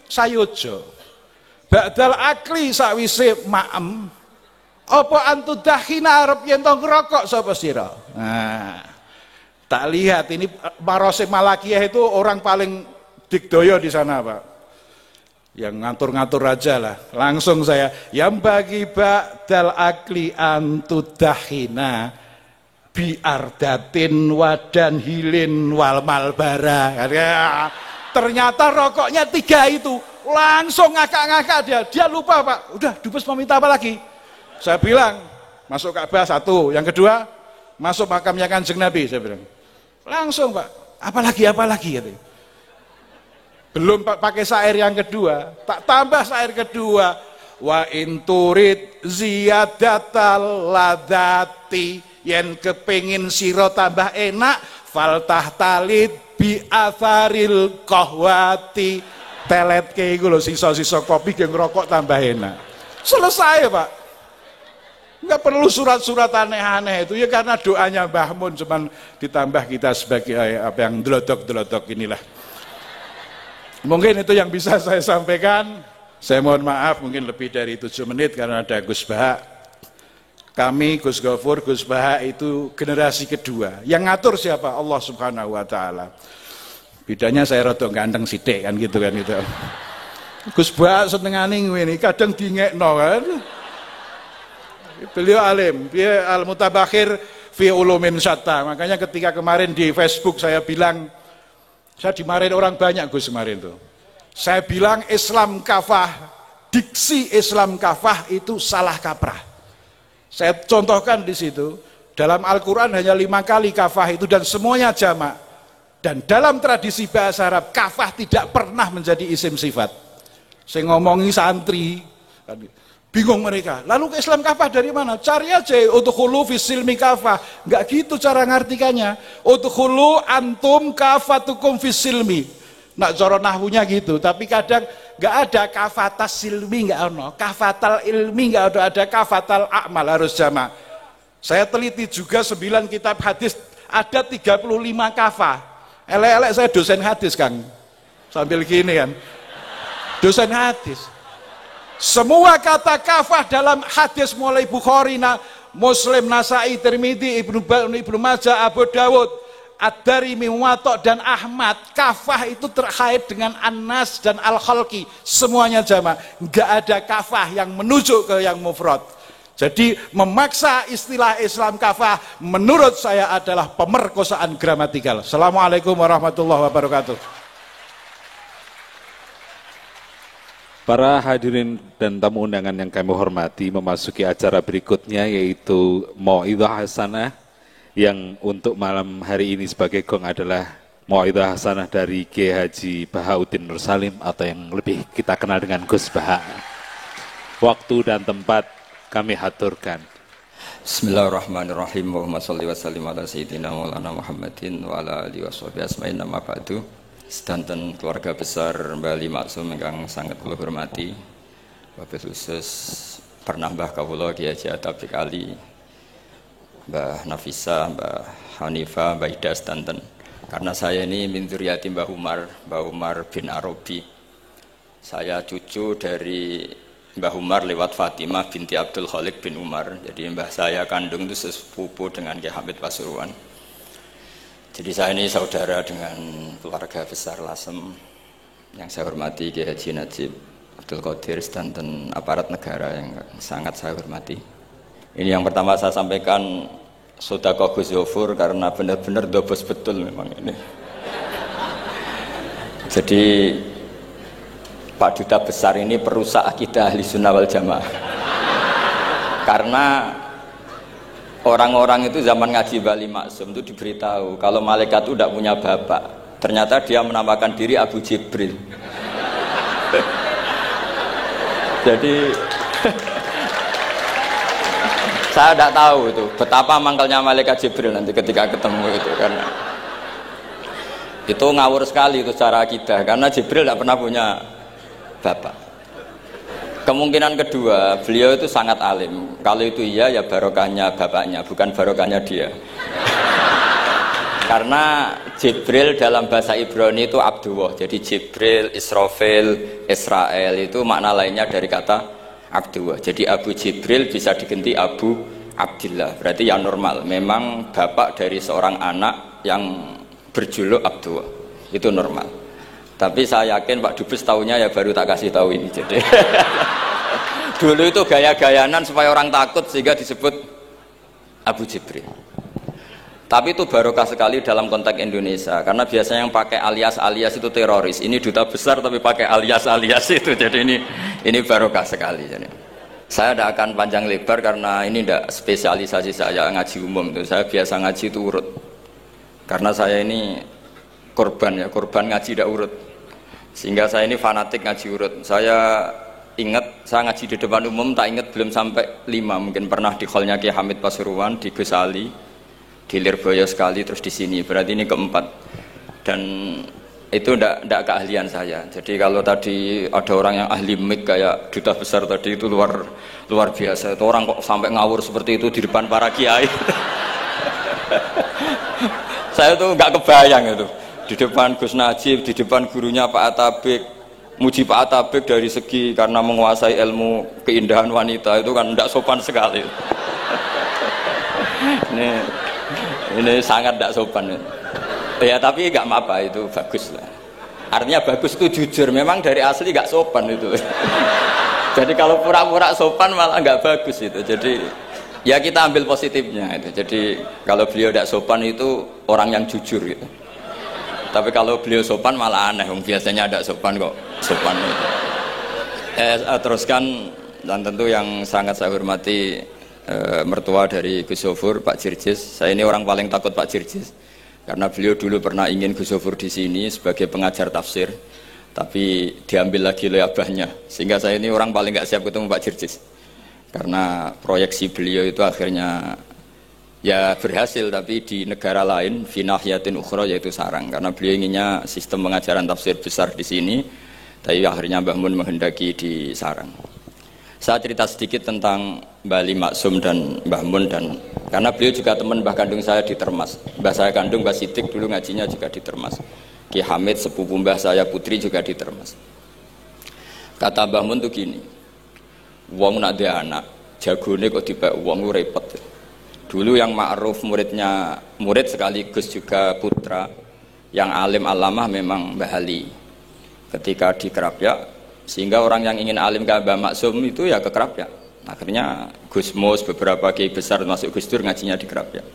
sayojo. Ba'dal akli sakwise ma'em. Apa antudahina arep yen to ngrokok sapa sira? Nah, tak lihat ini Marosim Malakiyah itu orang paling digdoyo di sana, Pak. Yang ngatur-ngatur aja lah. Langsung saya, yang bagi ba'dal akli antudahina biardatin wadan hilin wal malbara. Ternyata rokoknya 3 itu. Langsung ngakak-ngakak dia lupa, Pak. Udah, dubes mau minta apa lagi? Saya bilang, masuk Ka'bah 1, yang kedua, masuk makamnya Kanjeng Nabi, saya bilang. Langsung, Pak, apalagi, katanya. Belum pakai syair yang kedua, tak tambah syair kedua. Wa inturid ziyadatal ladati, yen kepingin siro tambah enak, faltah talid bi atharil kohwati. Telet ke iku lho, sisa-sisa kopi yang ngerokok tambah enak. Selesai, Pak. Enggak perlu surat-surat aneh-aneh itu ya, karena doanya Mbah Mun, cuman ditambah kita sebagai apa yang delodok-delodok inilah. Mungkin itu yang bisa saya sampaikan. Saya mohon maaf mungkin lebih dari 7 menit karena ada Gus Baha. Kami Gus Gofur, Gus Baha itu generasi kedua. Yang ngatur siapa? Allah Subhanahu wa taala. Bedanya saya rada ganteng sithik kan gitu kan itu. Gus Baha senengane ngene, kadang dingekno kan. Beliau alim, dia al-mutabakhir fi ulumin syatta. Makanya ketika kemarin di Facebook saya bilang, saya dimarahin orang banyak Gus kemarin tuh. Saya bilang Islam kafah, diksi Islam kafah itu salah kaprah. Saya contohkan di situ, dalam Al-Quran hanya 5 kali kafah itu dan semuanya jamak. Dan dalam tradisi bahasa Arab, kafah tidak pernah menjadi isim sifat. Saya ngomongi santri, bingung mereka. Lalu ke Islam kafah dari mana? Cari aja udkhulu fis silmi kafah. Enggak gitu cara ngartikannya. Udkhulu antum kafatukum fis silmi. Nak cara nahwunya gitu, tapi kadang enggak ada kafatas silmi, enggak ono. Kafatal ilmi enggak ada kafatal a'mal, harus jamak. Saya teliti juga 9 kitab hadis, ada 35 kafah. Elek-elek saya dosen hadis, Kang. Sambil gini kan. Dosen hadis. Semua kata kafah dalam hadis mulai Bukhari, Muslim, Nasai, Tirmidzi, Ibnu Majah, Abu Dawud, Ad-Darimi, Muwatta dan Ahmad, kafah itu terkait dengan An-Nas dan Al-Khalqi, semuanya jama'. Enggak ada kafah yang menuju ke yang mufrad. Jadi memaksa istilah Islam kafah menurut saya adalah pemerkosaan gramatikal. Assalamualaikum warahmatullahi wabarakatuh. Para hadirin dan tamu undangan yang kami hormati, memasuki acara berikutnya yaitu Mau'idhah Hasanah, yang untuk malam hari ini sebagai gong adalah Mau'idhah Hasanah dari Kiai Haji Bahauddin Nur Salim atau yang lebih kita kenal dengan Gus Baha. Waktu dan tempat kami haturkan. Bismillahirrahmanirrahim. Allahumma sholli wa sallim ala sayyidina Maulana Muhammadin wa ala alihi washabihi asma'in nama ba'du. Sedanten keluarga besar Mbah Ali Maksum yang sangat kula hormati, wabil khusus pernah Mbah kawula Kiai Haji Atabik Ali, Mbah Nafisa, Mbah Hanifah, Mbah Ida sedanten. Karena saya ini min dzurriyyati Mbah Umar bin Arabi. Saya cucu dari Mbah Umar lewat Fatimah binti Abdul Khalik bin Umar. Jadi mbah saya kandung itu sepupu dengan Kiai Hamid Pasuruan. Jadi saya ini saudara dengan keluarga besar Lasem yang saya hormati, Kiai Haji Najib Abdul Qadir dan aparat negara yang sangat saya hormati. Ini yang pertama saya sampaikan sedekah Gus Yofur karena benar-benar dobos betul memang ini. Jadi Pak Duta Besar ini perusak akidah Ahli Sunnah wal Jamaah. Karena orang-orang itu zaman ngaji Bali Maksum itu diberitahu kalau malaikat itu tidak punya bapak. Ternyata dia menamakan diri Abu Jibril. Jadi saya tidak tahu itu betapa mangkalnya malaikat Jibril nanti ketika ketemu itu, karena itu ngawur sekali itu cara akidah, karena Jibril tidak pernah punya bapak. Kemungkinan kedua, beliau itu sangat alim. Kalau itu iya, ya barokahnya bapaknya, bukan barokahnya dia. Karena Jibril dalam bahasa Ibrani itu Abdullah. Jadi Jibril, Israfil, Israel itu makna lainnya dari kata Abdullah. Jadi Abu Jibril bisa diganti Abu Abdillah. Berarti yang normal. Memang bapak dari seorang anak yang berjuluk Abdullah. Itu normal. Tapi saya yakin Pak Dubes tahunya ya baru tak kasih tahu ini. Jadi dulu itu gaya-gayanan supaya orang takut sehingga disebut Abu Jibril. Tapi itu barokah sekali dalam konteks Indonesia, karena biasanya yang pakai alias-alias itu teroris. Ini duta besar tapi pakai alias-alias itu. Jadi ini barokah sekali. Jadi saya tidak akan panjang lebar karena ini tidak spesialisasi saya ngaji umum itu. Saya biasa ngaji itu urut. Karena saya ini korban ngaji tidak urut. Sehingga saya ini fanatik ngaji urut. Saya ingat, saya ngaji di depan umum tak ingat belum sampai 5. Mungkin pernah di hallnya Kiai Hamid Pasuruan, di Gus Ali, di Lirboyo sekali, terus di sini. Berarti ini keempat. Dan itu tidak keahlian saya. Jadi kalau tadi ada orang yang ahli mic kayak duta besar tadi itu luar biasa. Itu orang kok sampai ngawur seperti itu di depan para kiai. Saya tuh nggak kebayang itu. Di depan Gus Najib, di depan gurunya Pak Atabik, muji Pak Atabik dari segi karena menguasai ilmu keindahan wanita itu kan tidak sopan sekali. ini sangat tidak sopan. Ya tapi nggak apa-apa, itu bagus lah. Artinya bagus itu jujur, memang dari asli nggak sopan itu. Jadi kalau pura-pura sopan malah nggak bagus itu. Jadi ya kita ambil positifnya itu. Jadi kalau beliau tidak sopan itu orang yang jujur gitu. Tapi kalau beliau sopan malah aneh, biasanya ada sopan kok sopan itu. Teruskan, dan tentu yang sangat saya hormati mertua dari Gus Yofur, Pak Jirjis. Saya ini orang paling takut Pak Jirjis karena beliau dulu pernah ingin Gus Yofur di sini sebagai pengajar tafsir, tapi diambil lagi oleh abahnya, sehingga saya ini orang paling nggak siap ketemu Pak Jirjis karena proyeksi beliau itu akhirnya ya berhasil, tapi di negara lain, finahyatin ukhra, yaitu sarang, karena beliau inginnya sistem pengajaran tafsir besar di sini, tapi akhirnya Mbah Mun menghendaki di sarang. Saya cerita sedikit tentang Mbah Ali Maksum dan Mbah Mun, dan karena beliau juga teman Mbah kandung saya di Termas. Mbah saya kandung Mbah Sidik dulu ngajinya juga di Termas. Ki Hamid sepupu Mbah saya putri juga di Termas. Kata Mbah Mun tuh gini, Wong nak dia anak, jagone kok dipek wong lu repot. Dulu yang ma'ruf murid sekaligus juga putra yang alim alamah memang Mbah Ali. Ketika di Kerapyak, sehingga orang yang ingin alim ke Mbah Maksum itu ya ke Kerapyak. Akhirnya Gus Mus, beberapa kiai besar termasuk Gus Dur ngajinya di Kerapyak.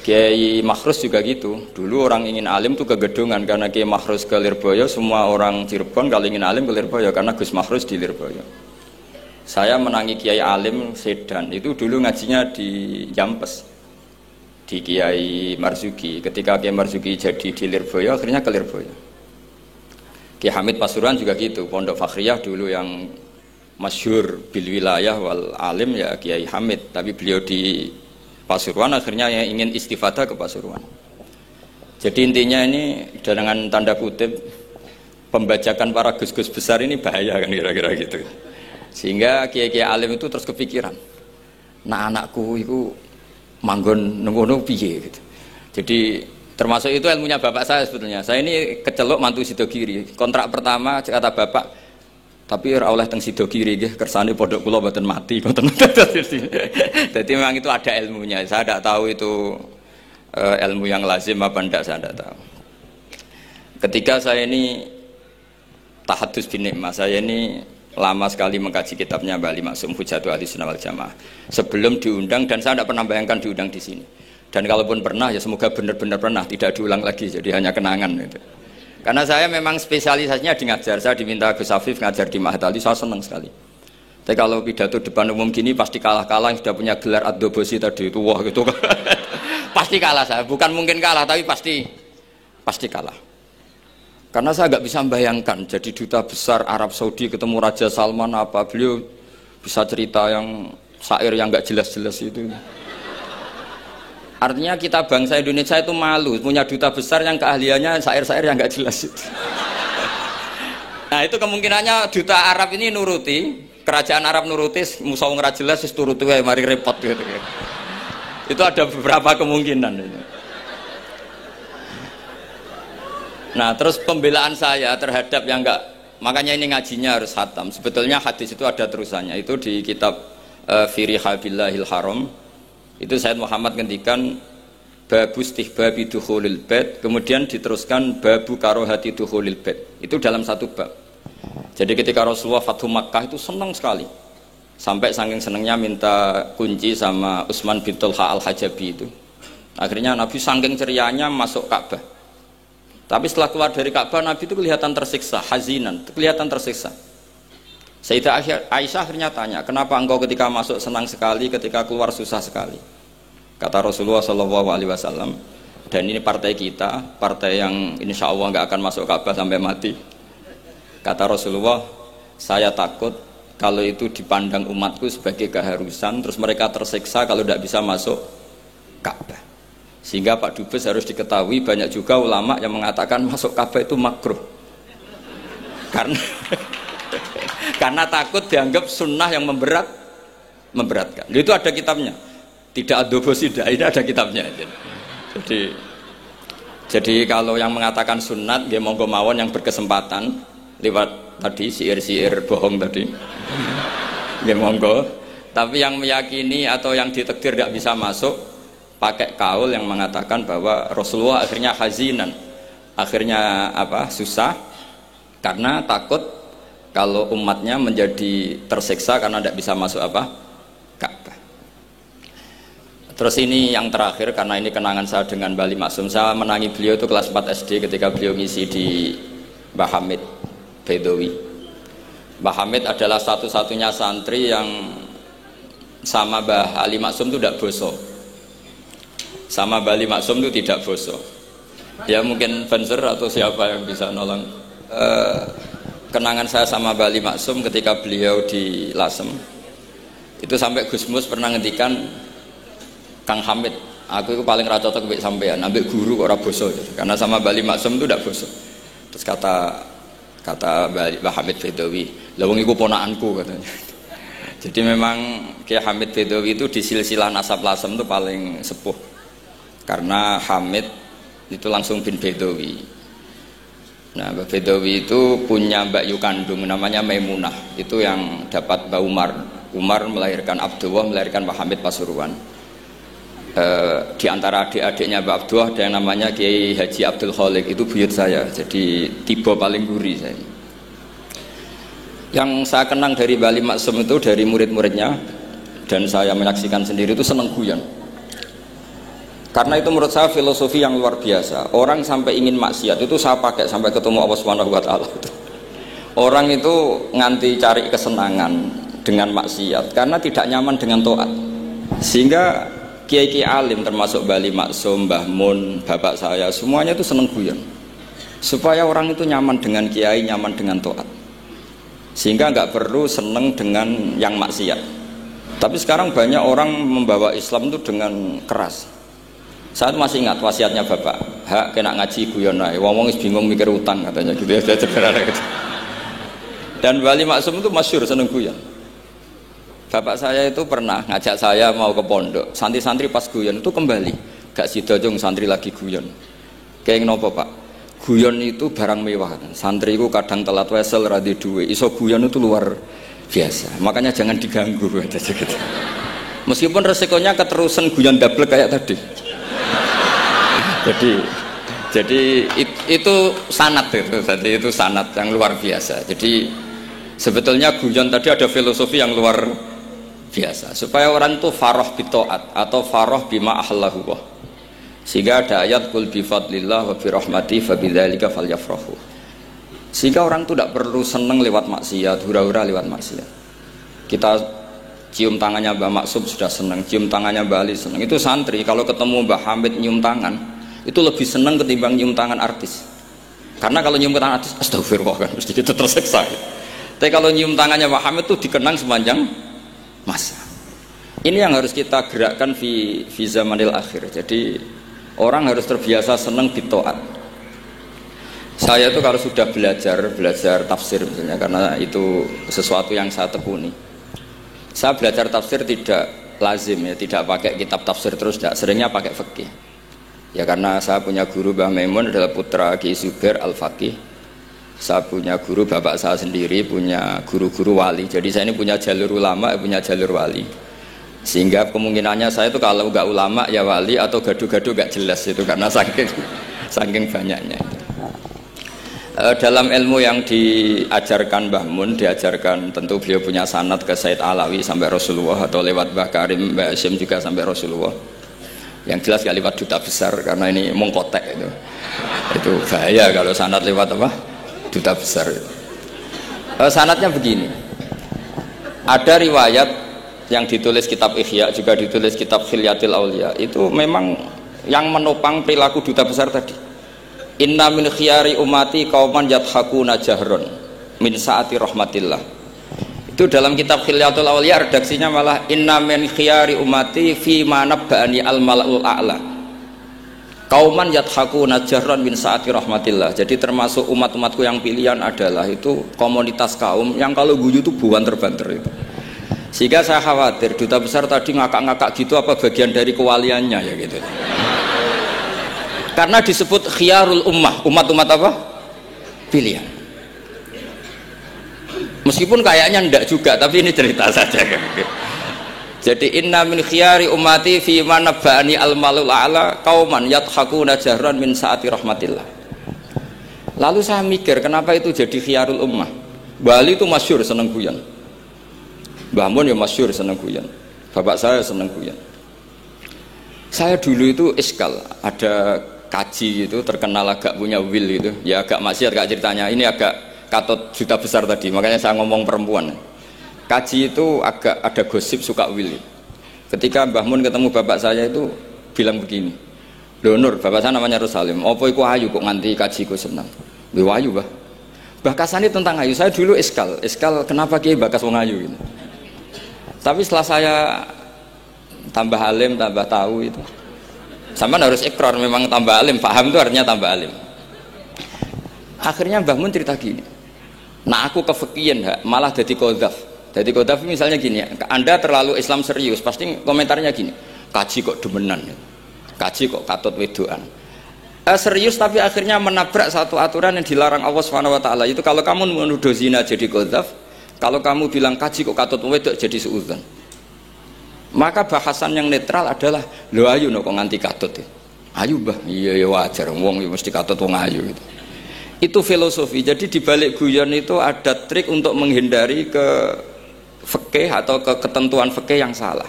Kiai Makhrus juga gitu. Dulu orang ingin alim tuh ke Gedongan karena Kiai Makhrus ke Lirboyo, semua orang Cirebon kalau ingin alim ke Lirboyo karena Gus Makhrus di Lirboyo. Saya menangi Kiai Alim Sedan itu dulu ngajinya di Jampes di Kiai Marzuki. Ketika Kiai Marzuki jadi di Lirboyo akhirnya ke Lirboyo. Kiai Hamid Pasuruan juga gitu. Pondok Fakhriyah dulu yang masyhur bil wilayah wal alim ya Kiai Hamid, tapi beliau di Pasuruan akhirnya yang ingin istifadah ke Pasuruan. Jadi intinya ini dengan tanda kutip pembajakan para gus-gus besar ini bahaya kan kira-kira gitu. Sehingga kiai-kiai alim itu terus kepikiran, nah anakku itu manggon nunggu piye gitu. Jadi termasuk itu ilmunya bapak saya sebetulnya. Saya ini kecelok mantu Sidogiri. Kontrak pertama kata bapak, tapi ora oleh teng Sidogiri nggih, kersane pondok kula mboten mati. Jadi memang itu ada ilmunya. Saya tidak tahu itu ilmu yang lazim apa enggak, saya tidak tahu. Ketika saya ini tahadus bin nikmah, saya ini lama sekali mengkaji kitabnya Mbah Ali Maksum Hujatul Ahlussunnah wal Jamaah sebelum diundang, dan saya tidak pernah bayangkan diundang di sini. Dan kalaupun pernah ya semoga benar-benar pernah, tidak diulang lagi, jadi hanya kenangan gitu. Karena saya memang spesialisasinya di ngajar. Saya diminta Gus Afif ngajar di Mahat Ali, saya senang sekali. Tapi kalau pidato depan umum gini pasti kalah-kalah yang sudah punya gelar Ad-Dobosi tadi itu, wah gitu. Pasti kalah saya, bukan mungkin kalah tapi pasti kalah. Karena saya nggak bisa membayangkan jadi duta besar Arab Saudi ketemu Raja Salman apa, beliau bisa cerita yang syair yang nggak jelas-jelas itu. Artinya kita bangsa Indonesia itu malu punya duta besar yang keahliannya syair-syair yang nggak jelas itu. Nah itu kemungkinannya duta Arab ini nuruti, kerajaan Arab nuruti, musuh nggak jelas is turuti mari repot gitu. Itu ada beberapa kemungkinan itu. Nah terus pembelaan saya terhadap yang enggak, makanya ini ngajinya harus khatam. Sebetulnya hadis itu ada terusannya, itu di kitab Fi Rihabillahil Haram. Itu Sayyid Muhammad ngendikan babu istihbabi dukhulil bait, kemudian diteruskan babu karohati dukhulil bait. Itu dalam satu bab. Jadi ketika Rasulullah Fathu Makkah itu senang sekali, sampai saking senangnya minta kunci sama Utsman bin Talha al-Hajabi itu. Akhirnya Nabi saking cerianya masuk Ka'bah. Tapi setelah keluar dari Ka'bah, Nabi itu kelihatan tersiksa, hazinan, kelihatan tersiksa. Sayyidah Aisyah akhirnya tanya, kenapa engkau ketika masuk senang sekali, ketika keluar susah sekali? Kata Rasulullah SAW, dan ini partai kita, partai yang insya Allah nggak akan masuk Ka'bah sampai mati. Kata Rasulullah, saya takut kalau itu dipandang umatku sebagai keharusan, terus mereka tersiksa kalau tidak bisa masuk Ka'bah. Sehingga Pak Dubes harus diketahui banyak juga ulama yang mengatakan masuk Ka'bah itu makruh. Karena takut dianggap sunnah yang memberatkan. Itu ada kitabnya. Tidak Ad-Dobosi, ini ada kitabnya. Jadi kalau yang mengatakan sunnat, dia monggo mawon yang berkesempatan lewat tadi siir-siir bohong tadi. Dia monggo. Tapi yang meyakini atau yang ditakdir tidak bisa masuk, pakai kaul yang mengatakan bahwa Rasulullah akhirnya hazinan, akhirnya susah karena takut kalau umatnya menjadi tersiksa karena tidak bisa masuk Ka'bah. Terus ini yang terakhir, karena ini kenangan saya dengan Mbah Ali Maksum. Saya menangi beliau itu kelas 4 SD ketika beliau ngisi di Mbah Hamid Bedowi. Mbah Hamid adalah satu-satunya santri yang sama Mbah Ali Maksum itu tidak boso. Sama Mbah Ali Maksum itu tidak boso. Ya mungkin Venser atau siapa yang bisa nolong. Kenangan saya sama Mbah Ali Maksum ketika beliau di Lasem itu sampai Gus Mus pernah ngendikan, Kang Hamid, aku itu paling ra cocok mbek sampean, ambek guru kok ora boso. Karena sama Mbah Ali Maksum itu tidak boso. Terus kata Mbah Hamid Bedowi, lha wong iku ponakanku katanya. Jadi memang Kiai Hamid Bedowi itu di silsilah nasab Lasem itu paling sepuh. Karena Hamid itu langsung bin Bedowi. Nah, Mbak Bedawi itu punya Mbak Yu kandung namanya Maimunah. Itu yang dapat Mbak Umar. Umar melahirkan Abdullah, melahirkan Pak Hamid Pasuruan. Di antara adik-adiknya Mbak Abdullah ada yang namanya Kiai Haji Abdul Khalik, itu buyut saya. Jadi tiba paling gurih saya. Yang saya kenang dari Bali Maksum itu dari murid-muridnya, dan saya menyaksikan sendiri itu seneng guyon. Karena itu menurut saya filosofi yang luar biasa. Orang sampai ingin maksiat itu saya pakai sampai ketemu Allah Subhanahu wa taala. Orang itu nganti cari kesenangan dengan maksiat karena tidak nyaman dengan taat. Sehingga kiai-kiai alim termasuk Bali Maksum, Mbah Mun, bapak saya semuanya itu seneng guyon. Supaya orang itu nyaman dengan kiai, nyaman dengan taat. Sehingga nggak perlu seneng dengan yang maksiat. Tapi sekarang banyak orang membawa Islam itu dengan keras. Saya masih ingat wasiatnya bapak, hak kena ngaji guyon ae, wong bingung mikir utang katanya gitu ya, gitu. Dan Bali Maksum itu masyhur seneng guyon. Bapak saya itu pernah ngajak saya mau ke pondok, santri-santri pas guyon itu kembali, gak sida jong santri lagi guyon. Kayak nopo Pak? Guyon itu barang mewah. Santri itu kadang telat wesel radi duwe, iso guyon itu luar biasa. Makanya jangan diganggu gitu. Meskipun resikonya keterusan guyon double kayak tadi. Jadi itu sanad itu, jadi itu sanad yang luar biasa. Jadi sebetulnya guyon tadi ada filosofi yang luar biasa supaya orang itu farah bitaat atau farah bima ahallahu. Sehingga ada ayat qul bi fadlillah wa bi rahmati fa bidzalika falyafrahu. Sehingga orang itu tidak perlu seneng lewat maksiat, hura-hura lewat maksiat. Kita cium tangannya Mbah Maksum sudah senang, cium tangannya Mbah Ali senang. Itu santri kalau ketemu Mbah Hamid nyium tangan itu lebih senang ketimbang nyium tangan artis. Karena kalau nyium tangan artis, astagfirullah kan mesti kita terseksa. Tapi kalau nyium tangannya Pak Hamid itu dikenang sepanjang masa. Ini yang harus kita gerakkan fi zamanil akhir. Jadi orang harus terbiasa senang bitaat. Saya itu kalau sudah belajar tafsir misalnya, karena itu sesuatu yang saya tekuni. Saya belajar tafsir tidak lazim ya, tidak pakai kitab tafsir terus, tidak, seringnya pakai fikih. Ya karena saya punya guru Mbah Maimun adalah putra Ki Zubair Al-Faqih. Saya punya guru bapak saya sendiri, punya guru-guru wali. Jadi saya ini punya jalur ulama, punya jalur wali. Sehingga kemungkinannya saya itu kalau nggak ulama ya wali atau gaduh-gaduh nggak jelas itu karena saking banyaknya. Dalam ilmu yang diajarkan Mbah Mun, diajarkan tentu beliau punya sanad ke Said Alawi sampai Rasulullah atau lewat Mbah Karim, Mbah Hasyim juga sampai Rasulullah. Yang jelas gak lewat duta besar karena ini mengkotek itu bahaya kalau sanad lewat apa duta besar itu. Sanadnya begini, ada riwayat yang ditulis kitab Ihya, juga ditulis kitab Khilyatil Aulia, itu memang yang menopang perilaku duta besar tadi. Inna min khiyari umati qauman yadhakuna jahron min saati rahmatillah. Itu dalam kitab Khilyatul Aulia redaksinya malah inna min khiyari umati fi manabbani al-mala'ul a'la. Qauman yadhakuna jahron min saati rahmatillah. Jadi termasuk umat-umatku yang pilihan adalah itu komunitas kaum yang kalau guyu itu buan terbanter itu. Sehingga saya khawatir duta besar tadi ngakak-ngakak gitu apa bagian dari kewaliannya ya gitu. Karena disebut khiyarul ummah, umat-umat apa? Pilihan. Meskipun kayaknya ndak juga, tapi ini cerita saja kan. Jadi inna min khiyari ummati fi man nabbani al-malul a'la qauman yadhakuna jahran min saati rahmatillah. Lalu saya mikir kenapa itu jadi khiyarul ummah. Bali itu masyhur seneng guyon. Mbah Mun ya masyhur seneng guyon. Bapak saya seneng guyon. Saya dulu itu iskal, ada kaji gitu terkenal agak punya will gitu. Ya agak maksiat gak ceritanya. Ini agak katut juta besar tadi, makanya saya ngomong perempuan. Kaji itu agak ada gosip suka will. Ketika Mbah Mun ketemu bapak saya itu bilang begini, "Lho Nur, bapak saya namanya Rosalim, apa iku ayu kok nganti kajiku senang?" "Lho ayu, Mbah." Bahasane tentang ayu, saya dulu iskal kenapa Kiai bakas wong ayu gitu. Tapi setelah saya tambah alim, tambah tahu itu. Sampean harus ikrar memang tambah alim, paham itu artinya tambah alim. Akhirnya Mbah Mun cerita gini, nah aku kefikiran malah jadi qadzaf. Jadi qadzaf misalnya gini, Anda terlalu Islam serius, pasti komentarnya gini, kaji kok demenan, kaji kok katut wedoan. serius tapi akhirnya menabrak satu aturan yang dilarang Allah Subhanahu wa taala. Itu kalau kamu menuduh zina jadi qadzaf, kalau kamu bilang kaji kok katut wedok jadi suudzon. Maka bahasan yang netral adalah lho ayu no kok nganti katut. Ayu bah, iya ya wajar wong ya mesti katut wong ayu gitu. Itu filosofi. Jadi di balik guyon itu ada trik untuk menghindari ke fikih atau ke ketentuan fikih yang salah.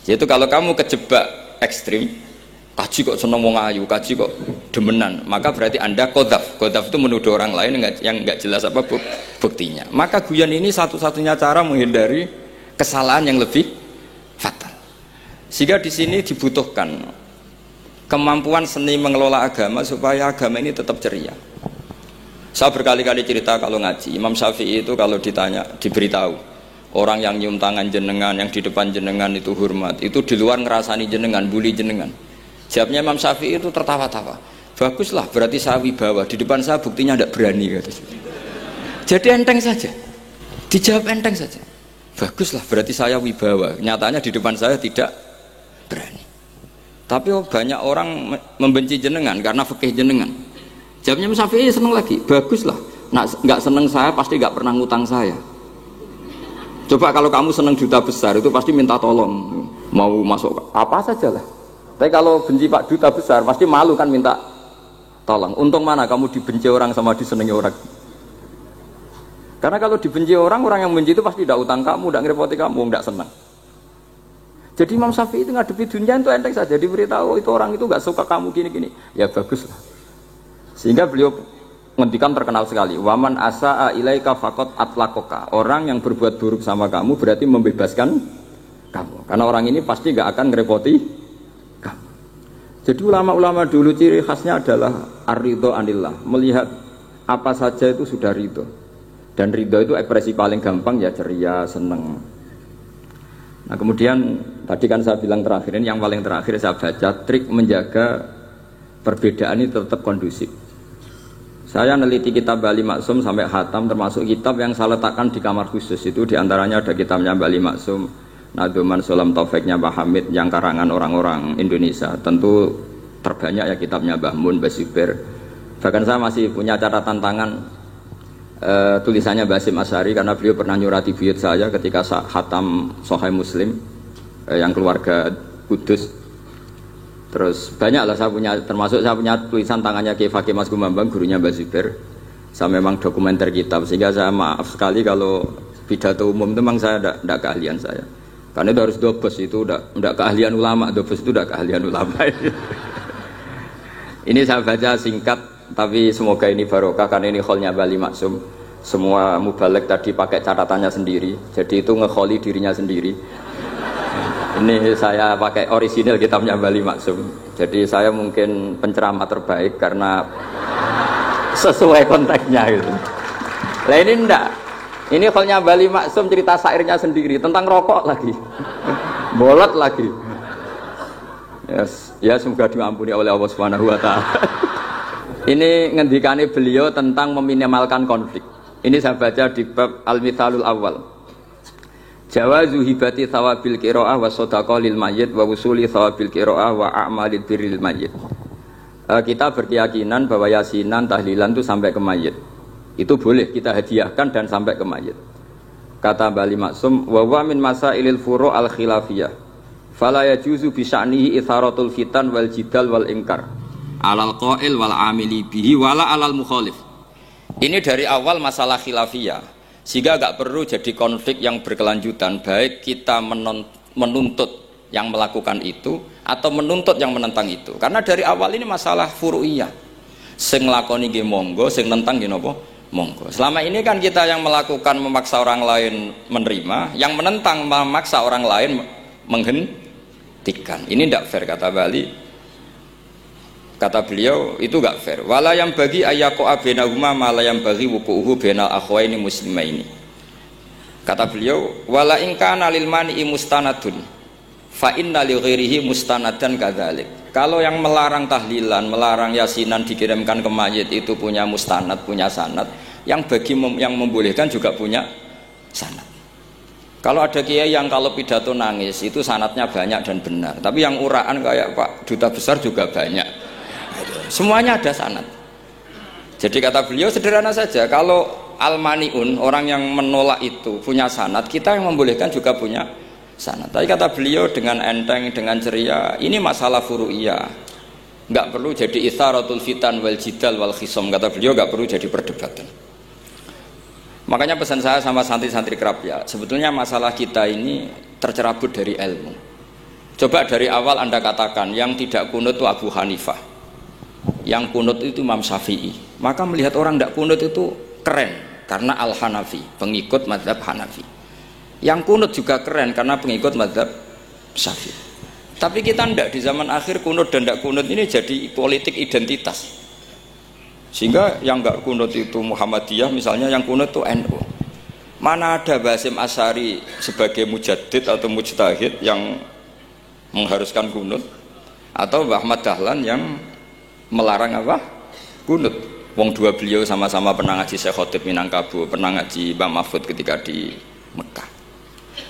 Yaitu kalau kamu kejebak ekstrim, kaji kok seneng wong ayu, kaji kok demenan, maka berarti Anda qadzaf. Qadzaf itu menuduh orang lain yang enggak jelas apa buktinya. Maka guyon ini satu-satunya cara menghindari kesalahan yang lebih fatal. Sehingga di sini dibutuhkan kemampuan seni mengelola agama supaya agama ini tetap ceria. Saya berkali-kali cerita kalau ngaji, Imam Syafi'i itu kalau ditanya, diberitahu orang yang nyium tangan jenengan, yang di depan jenengan itu hormat, itu di luar ngerasani jenengan, bully jenengan. Jawabnya Imam Syafi'i itu tertawa-tawa. Baguslah, berarti saya wibawa, di depan saya buktinya tidak berani. Jadi enteng saja, dijawab enteng saja. Baguslah, berarti saya wibawa, nyatanya di depan saya tidak berani. Tapi banyak orang membenci jenengan karena fikih jenengan. Jawabnya Imam Syafi'i seneng lagi, baguslah, nggak seneng saya pasti nggak pernah ngutang saya. Coba kalau kamu seneng juta besar itu pasti minta tolong, mau masuk apa saja lah. Tapi kalau benci Pak duta besar pasti malu kan minta tolong. Untung mana kamu dibenci orang sama disenangi orang. Karena kalau dibenci orang yang benci itu pasti tidak utang kamu, tidak ngerepoti kamu, tidak senang. Jadi Imam Syafi'i itu ngadepi dunia itu enteng saja, diberitahu itu orang itu nggak suka kamu gini-gini, ya bagus lah. Sehingga beliau ngendikan terkenal sekali, waman asa'a ilaika faqad atlaqaka. Orang yang berbuat buruk sama kamu berarti membebaskan kamu. Karena orang ini pasti nggak akan ngerepoti kamu. Jadi ulama-ulama dulu ciri khasnya adalah ar-ridho anillah, melihat apa saja itu sudah ridho. Dan ridho itu ekspresi paling gampang ya ceria, seneng. Nah kemudian tadi kan saya bilang terakhir ini, yang paling terakhir saya baca trik menjaga perbedaan ini tetap kondusif. Saya neliti kitab Bali Maksum sampai khatam, termasuk kitab yang saya letakkan di kamar khusus itu diantaranya ada kitabnya Bali Maksum, Nadoman Solam Taufiknya Pak Hamid yang karangan orang-orang Indonesia. Tentu terbanyak ya kitabnya Mbah Mun, Mbah Zubair. Bahkan saya masih punya catatan tangan tulisannya Basim Asyari karena beliau pernah nyurati buyut saya ketika khatam Sahih Muslim yang keluarga Kudus. Terus banyaklah saya punya, termasuk saya punya tulisan tangannya Kiai Fakih Mas Gumambang, gurunya Mbah Zubair. Saya memang dokumenter kitab, sehingga saya maaf sekali kalau pidato umum itu memang saya tidak keahlian saya. Karena itu harus dobes, itu tidak keahlian ulama, dobes itu tidak keahlian ulama. Ini saya baca singkat, tapi semoga ini barokah karena ini kholnya Bali Maksum. Semua mubalek tadi pakai catatannya sendiri, jadi itu ngekholi dirinya sendiri. Ini saya pakai orisinil kitabnya Bali Maksum. Jadi saya mungkin penceramah terbaik karena sesuai konteksnya gitu. Lah ini enggak. Ini kholnya Bali Maksum, cerita syairnya sendiri tentang rokok lagi. Bolot lagi. Yes. Ya semoga diampuni oleh Allah Subhanahu wa taala. Ini ngendikane beliau tentang meminimalkan konflik. Ini saya baca di bab Al-Mithalul Awal. Jawazu hibati thawabil qiraah wa shadaqah lil mayyit wa wusuli thawabil qiraah wa a'malid birril mayyit. Kita berkeyakinan bahwa yasinan, tahlilan itu sampai ke mayit. Itu boleh kita hadiahkan dan sampai ke mayit. Kata Bali Maksum, wa wa min masailil furu' al khilafiyah. Fala yajuzu bi sya'nihi itharatul fitan wal jidal wal inkar. Alal qail wal amili bihi wala alal mukhalif. Ini dari awal masalah khilafiyah. Sehingga agak perlu jadi konflik yang berkelanjutan, baik kita menuntut yang melakukan itu atau menuntut yang menentang itu. Karena dari awal ini masalah furu'iyah. Sing nglakoni nggih monggo, sing nentang nggih napa? Monggo. Selama ini kan kita yang melakukan memaksa orang lain menerima, yang menentang memaksa orang lain menghentikan. Ini tidak fair kata Bali. Kata beliau itu gak fair. Wala yang bagi ayaqa bainahuma ma la yang bagi wuquhu bainal akhwaini muslimaini. Kata beliau, wala in kana lil mani'i mustanadun fa inna li ghairihi mustanadan kadzalik. Kalau yang melarang tahlilan, melarang yasinan dikirimkan ke mayit itu punya mustanad, punya sanad, yang bagi yang membolehkan juga punya sanad. Kalau ada kiai yang kalau pidato nangis itu sanadnya banyak dan benar, tapi yang uraan kayak Pak Duta Besar juga banyak. semuanya ada sanad. Jadi kata beliau sederhana saja, kalau al-mani'un, orang yang menolak itu punya sanad, kita yang membolehkan juga punya sanad. Tapi kata beliau dengan enteng, dengan ceria, ini masalah furu'iyah, nggak perlu jadi itharatul fitan wal jidal wal khisom. Kata beliau nggak perlu jadi perdebatan. Makanya pesan saya sama santri-santri kerapia, sebetulnya masalah kita ini tercerabut dari ilmu. Coba dari awal Anda katakan yang tidak kunut itu Abu Hanifah, yang kunut itu Imam Syafi'i, maka melihat orang tidak kunut itu keren karena Al-Hanafi, pengikut mazhab Hanafi. Yang kunut juga keren karena pengikut mazhab Syafi'i. Tapi kita tidak, di zaman akhir kunut dan tidak kunut ini jadi politik identitas. Sehingga yang nggak kunut itu Muhammadiyah misalnya, yang kunut itu NU. Mana ada Basim Asy'ari sebagai mujaddid atau mujtahid yang mengharuskan kunut, atau Ahmad Dahlan yang melarang apa? Kunut. Wong dua beliau sama-sama pernah ngaji Syekh Khotib Minangkabau, pernah ngaji Mbah Mahfud ketika di Mekah.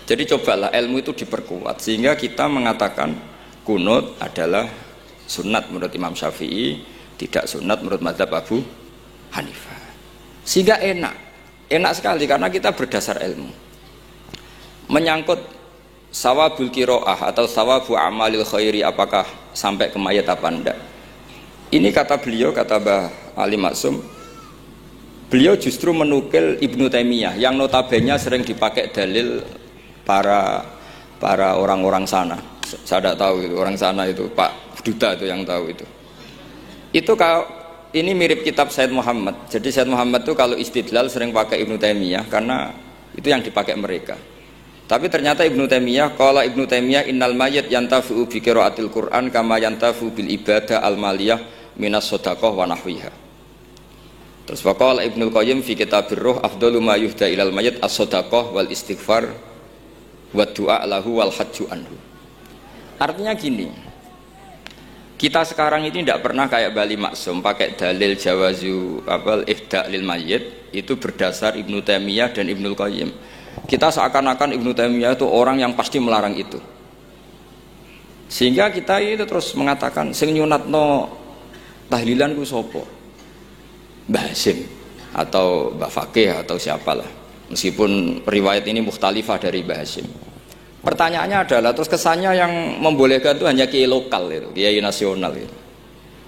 Jadi cobalah ilmu itu diperkuat sehingga kita mengatakan kunut adalah sunat menurut Imam Syafi'i, tidak sunat menurut mazhab Abu Hanifah. Sehingga enak sekali karena kita berdasar ilmu. Menyangkut sawabul qiraah atau sawabu amalil khairi, apakah sampai ke mayat apa enggak? Ini kata beliau, kata Mbah Ali Maksum, beliau justru menukil Ibnu Taimiyah yang notabene sering dipakai dalil para orang-orang sana. Saya tidak tahu itu orang sana itu, Pak Duta itu yang tahu itu. Itu kalau ini mirip kitab Said Muhammad. Jadi Said Muhammad itu kalau istidlal sering pakai Ibnu Taimiyah karena itu yang dipakai mereka. Tapi ternyata Ibnu Taimiyah, qala Ibnu Taimiyah innal mayyit yantafi'u bi qiraatil Qur'an kama yantafi'u bil ibadah al maliyah minas shadaqah wa nahwiha. Terus waqala Ibnu Qayyim fi Kitabir Ruh afdalu ma yuhda ilal mayyit as-shadaqah wal istighfar wa du'a lahu wal hajju anhu. Artinya gini, kita sekarang ini tidak pernah kayak Bali Maksum pakai dalil jawazu ihda lil mayyit itu berdasar Ibnu Taimiyah dan Ibnu Qayyim. Kita seakan-akan Ibnu Taimiyah itu orang yang pasti melarang itu. Sehingga kita itu terus mengatakan sing nyunatno tahlilan ku sapa? Mbah Hasim atau Mbah Fakih atau siapalah. Meskipun riwayat ini mukhtalifah dari Mbah Hasim. Pertanyaannya adalah terus kesannya yang membolehkan itu hanya kiai lokal itu, kiai nasional itu.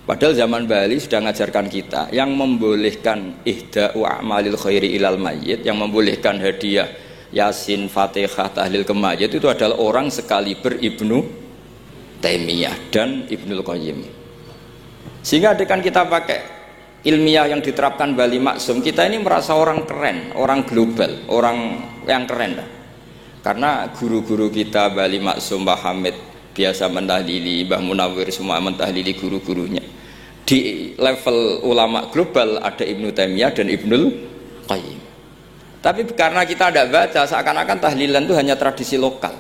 Padahal zaman Bali sudah mengajarkan kita yang membolehkan ihda'u a'malil khairi ilal mayyit, yang membolehkan hadiah Yasin, Fatihah, tahlil ke mayit itu adalah orang sekaliber Ibnu Taimiyah dan Ibnu Qayyim. Sehingga adekan kita pakai ilmiah yang diterapkan Bali Maksum, kita ini merasa orang keren, orang global, orang yang keren lah. Karena guru-guru kita Bali Maksum, Mbah Hamid biasa mentahlili, Mbah Munawir semua mentahlili guru-gurunya. Di level ulama global ada Ibnu Taimiyah dan Ibnu Qayyim. Tapi karena kita tidak baca, seakan-akan tahlilan itu hanya tradisi lokal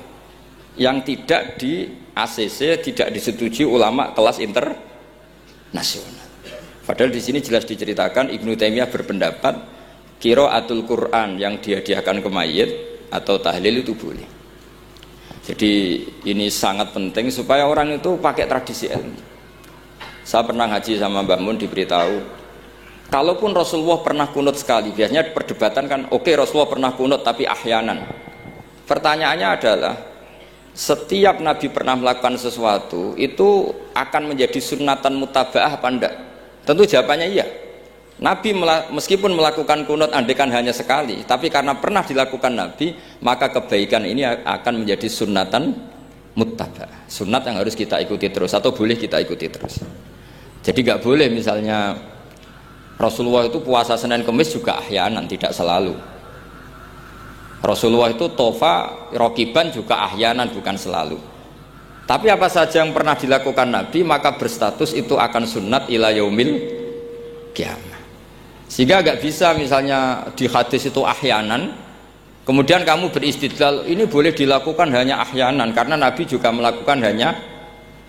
yang tidak di ACC, tidak disetujui ulama kelas internasional. Padahal di sini jelas diceritakan Ibnu Taimiyah berpendapat qiraatul Quran yang dihadiahkan ke mayit atau tahlil itu boleh. Jadi ini sangat penting supaya orang itu pakai tradisi ilmu. Saya pernah ngaji sama Mbak Mun, diberitahu kalaupun Rasulullah pernah kunut sekali, biasanya perdebatan kan oke, Rasulullah pernah kunut tapi ahyanan. Pertanyaannya adalah setiap Nabi pernah melakukan sesuatu itu akan menjadi sunnatan mutaba'ah apa enggak? Tentu jawabannya iya. Nabi meskipun melakukan kunut andekan hanya sekali, tapi karena pernah dilakukan Nabi, maka kebaikan ini akan menjadi sunnatan mutaba'ah, sunat yang harus kita ikuti terus atau boleh kita ikuti terus. Jadi nggak boleh misalnya Rasulullah itu puasa Senin Kemis juga ahyanan, tidak selalu. Rasulullah itu tofa rokiban juga ahyanan, bukan selalu. Tapi apa saja yang pernah dilakukan Nabi maka berstatus itu akan sunat ila yaumil qiyamah. Sehingga nggak bisa misalnya di hadis itu ahyanan, kemudian kamu beristidlal ini boleh dilakukan hanya ahyanan karena Nabi juga melakukan hanya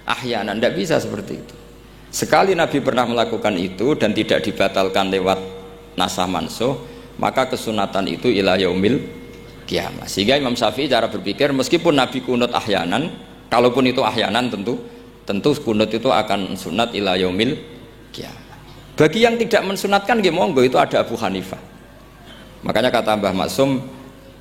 ahyanan. Tidak bisa seperti itu. Sekali Nabi pernah melakukan itu dan tidak dibatalkan lewat nasah mansuh, maka kesunatan itu ila yaumil qiyamah. Sehingga Imam Syafi'i cara berpikir meskipun Nabi kunut ahyanan, kalaupun itu ahyanan tentu kunut itu akan sunat ila yaumil kiamat. Bagi yang tidak mensunatkan nggih monggo, itu ada Abu Hanifah. Makanya kata Mbah Maksum,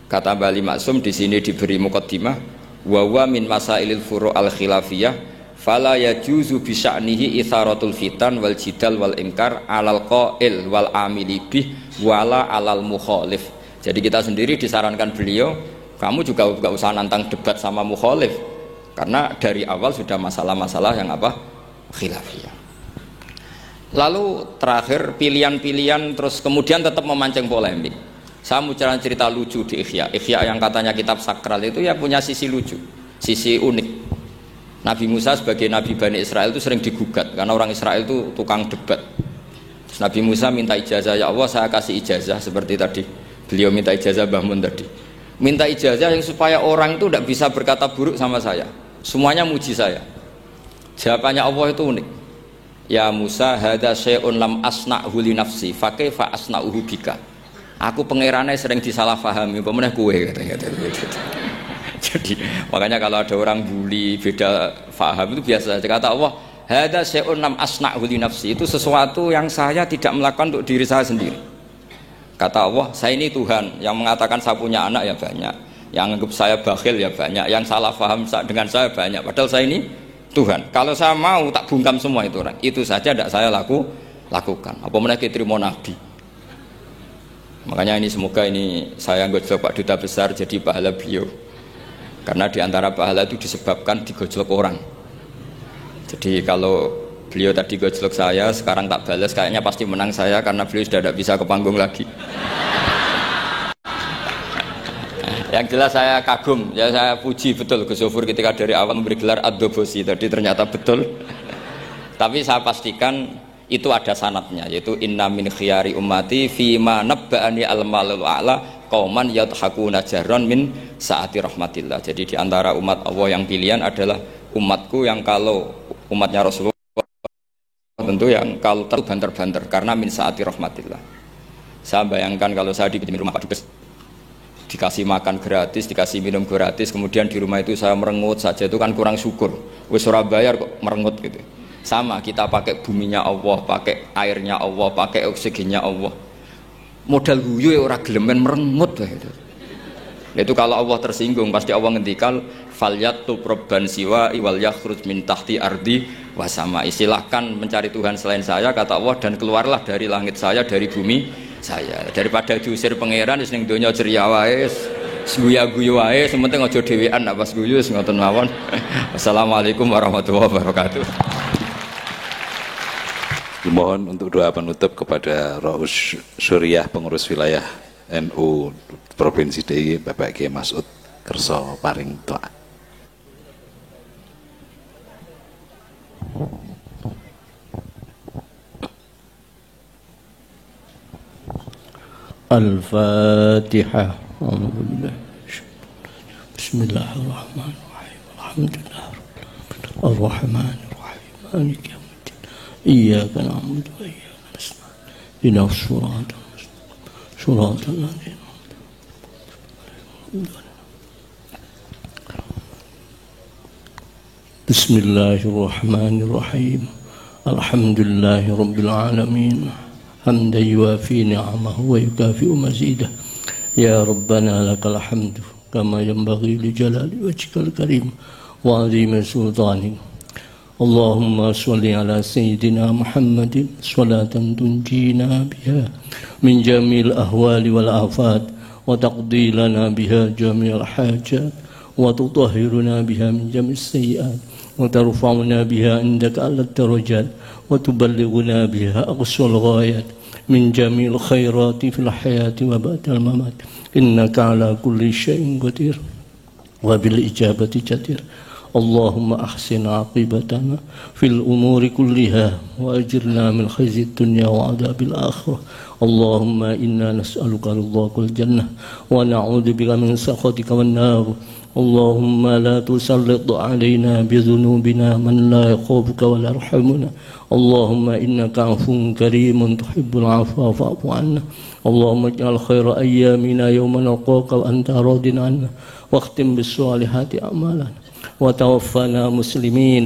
kata Mbah Ali Maksum di sini diberi muqaddimah, wa wa min masailil furu' al khilafiyah fala yajuzu bi sya'nihi itharatul fitan wal jidal wal inkar alal qail wal amili bih wala alal mukhalif. Jadi kita sendiri disarankan beliau, kamu juga enggak usah nantang debat sama mukhalif, karena dari awal sudah masalah-masalah yang apa? Khilafiyah. Lalu terakhir pilihan-pilihan, terus kemudian tetap memancing polemik. Saya mau cerita lucu di Ihya. Ihya yang katanya kitab sakral itu ya punya sisi lucu, sisi unik. Nabi Musa sebagai Nabi Bani Israel itu sering digugat karena orang Israel itu tukang debat. Terus Nabi Musa minta ijazah, ya Allah saya kasih ijazah seperti tadi. Beliau minta ijazah Mbah Mun tadi. Minta ijazah yang supaya orang itu tidak bisa berkata buruk sama saya. Semuanya muji saya. Jawabannya Allah itu unik. Ya Musa, hadza syai'un lam asna'hu li nafsi, fa kaifa asna'uhu bika. Aku pangerane sering disalahpahami, apa meneh kowe katanya. Jadi makanya kalau ada orang bully beda faham itu biasa saja. Kata Allah, hadza syai'un lam asna'hu li nafsi, itu sesuatu yang saya tidak melakukan untuk diri saya sendiri. Kata Allah, saya ini Tuhan, yang mengatakan saya punya anak ya banyak, yang anggap saya bakhil ya banyak, yang salah paham dengan saya banyak, padahal saya ini Tuhan. Kalau saya mau tak bungkam semua itu orang. Itu saja tidak saya lakukan. Apa menaiki terima Nabi. Makanya ini semoga ini saya gojlok Pak Duta Besar jadi pahala beliau. Karena diantara pahala itu disebabkan digojlok orang. Jadi kalau beliau tadi gojlok saya, sekarang tak balas, kayaknya pasti menang saya karena beliau sudah tidak bisa ke panggung lagi. Yang jelas saya kagum, ya saya puji betul Gus Zofur ketika dari awal memberi gelar Ad-Dobosi tadi ternyata betul. Tapi saya pastikan itu ada sanadnya, yaitu inna min khiyari ummati fima nabba'ani al-malul a'la qauman yadhakuna jarron min saati rahmatillah. Jadi di antara umat Allah yang pilihan adalah umatku yang kalau umatnya Rasulullah tentu yang kalau terbanter-banter karena min saati rahmatillah. Saya bayangkan kalau saya di rumah Pak Dubes, dikasih makan gratis, dikasih minum gratis, kemudian di rumah itu saya merengut saja, itu kan kurang syukur. Wis ora bayar kok merengut gitu. Sama kita pakai buminya Allah, pakai airnya Allah, pakai oksigennya Allah. Modal guyu ya ora gelemen merengut gitu. Itu kalau Allah tersinggung pasti Allah ngendikan falyatu probban siwa wal yakhruj min tahti ardi wasama. Silahkan mencari Tuhan selain saya kata Allah, dan keluarlah dari langit saya, dari bumi saya. Daripada diusir pangeran wis ning donya ceria wae, guyu-guyu wae, sementing aja dhewean nek pas guyu wis ngoten mawon. Wassalamualaikum warahmatullahi wabarakatuh. Mohon untuk doa penutup kepada Raus Syuriah pengurus wilayah NU Provinsi DIY Bapak Kiai Mas'ud kersa paring doa. Al-Fatihah. Bismillahirrahmanirrahim. Alhamdulillah. Ar-Rahmanir Rahim. Maliki yaumiddin. Iyyaka na'budu wa iyyaka nasta'in. Ihdinas siratal mustaqim. Siratal ladzina Bismillahirrahmanirrahim. Alhamdulillahi rabbil alamin. حمدا يوافي نعمه ويكافئ مزيده يا ربنا لك الحمد كما ينبغي لجلال وجهك الكريم وعظيم سلطانك اللهم صل على سيدنا محمد صلاة تنجينا بها من جميع الأهوال والآفات وتقضي لنا بها جميع الحاجات وتطهرنا بها من جميع السيئات وترفعنا بها عندك على الدرجات وتبلغنا بها أقصى الغايات من جميع الخيرات في الحياة وبعد الممات إنك على كل شيء قدير وبالإجابة جدير اللهم أحسن عاقبتنا في الأمور كلها وأجرنا من خزي الدنيا وعذاب الآخرة اللهم إنا نسألك رضاك الجنة ونعوذ بك من سخطك والنار اللهم لا تسلط علينا بذنوبنا من لا يخافك ولا يرحمنا اللهم إنك عفو كريم تحب العفو فاعف عنا اللهم اجعل خير أيامنا يوم نلقاك وأنت راض عنا واختم بالصالحات أعمالنا وتوفنا مسلمين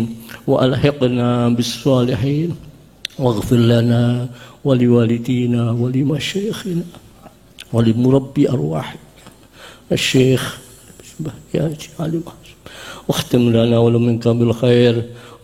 وألحقنا بالصالحين واغفر لنا ولوالدينا ولمشايخنا ولمربي أرواحنا الشيخ ياجي علي واختم لنا ولمنك بالخير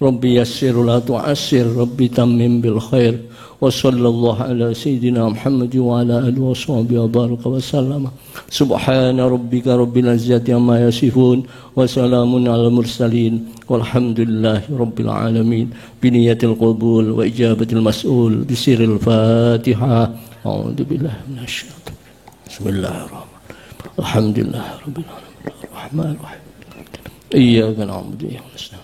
ربي يسر لا تعسر ربي تمم بالخير وصلى الله على سيدنا محمد وعلى آله وصحبه وبارك وسلم سبحان ربك رب العزة عما يصفون وسلام على المرسلين والحمد لله رب العالمين بنية القبول وإجابة المسؤول بسر الفاتحة أعوذ بالله من الشيطان بسم الله الرحمن الرحيم الحمد لله رب العالمين الرحمن الرحيم إياك نعبد وإياك نستعين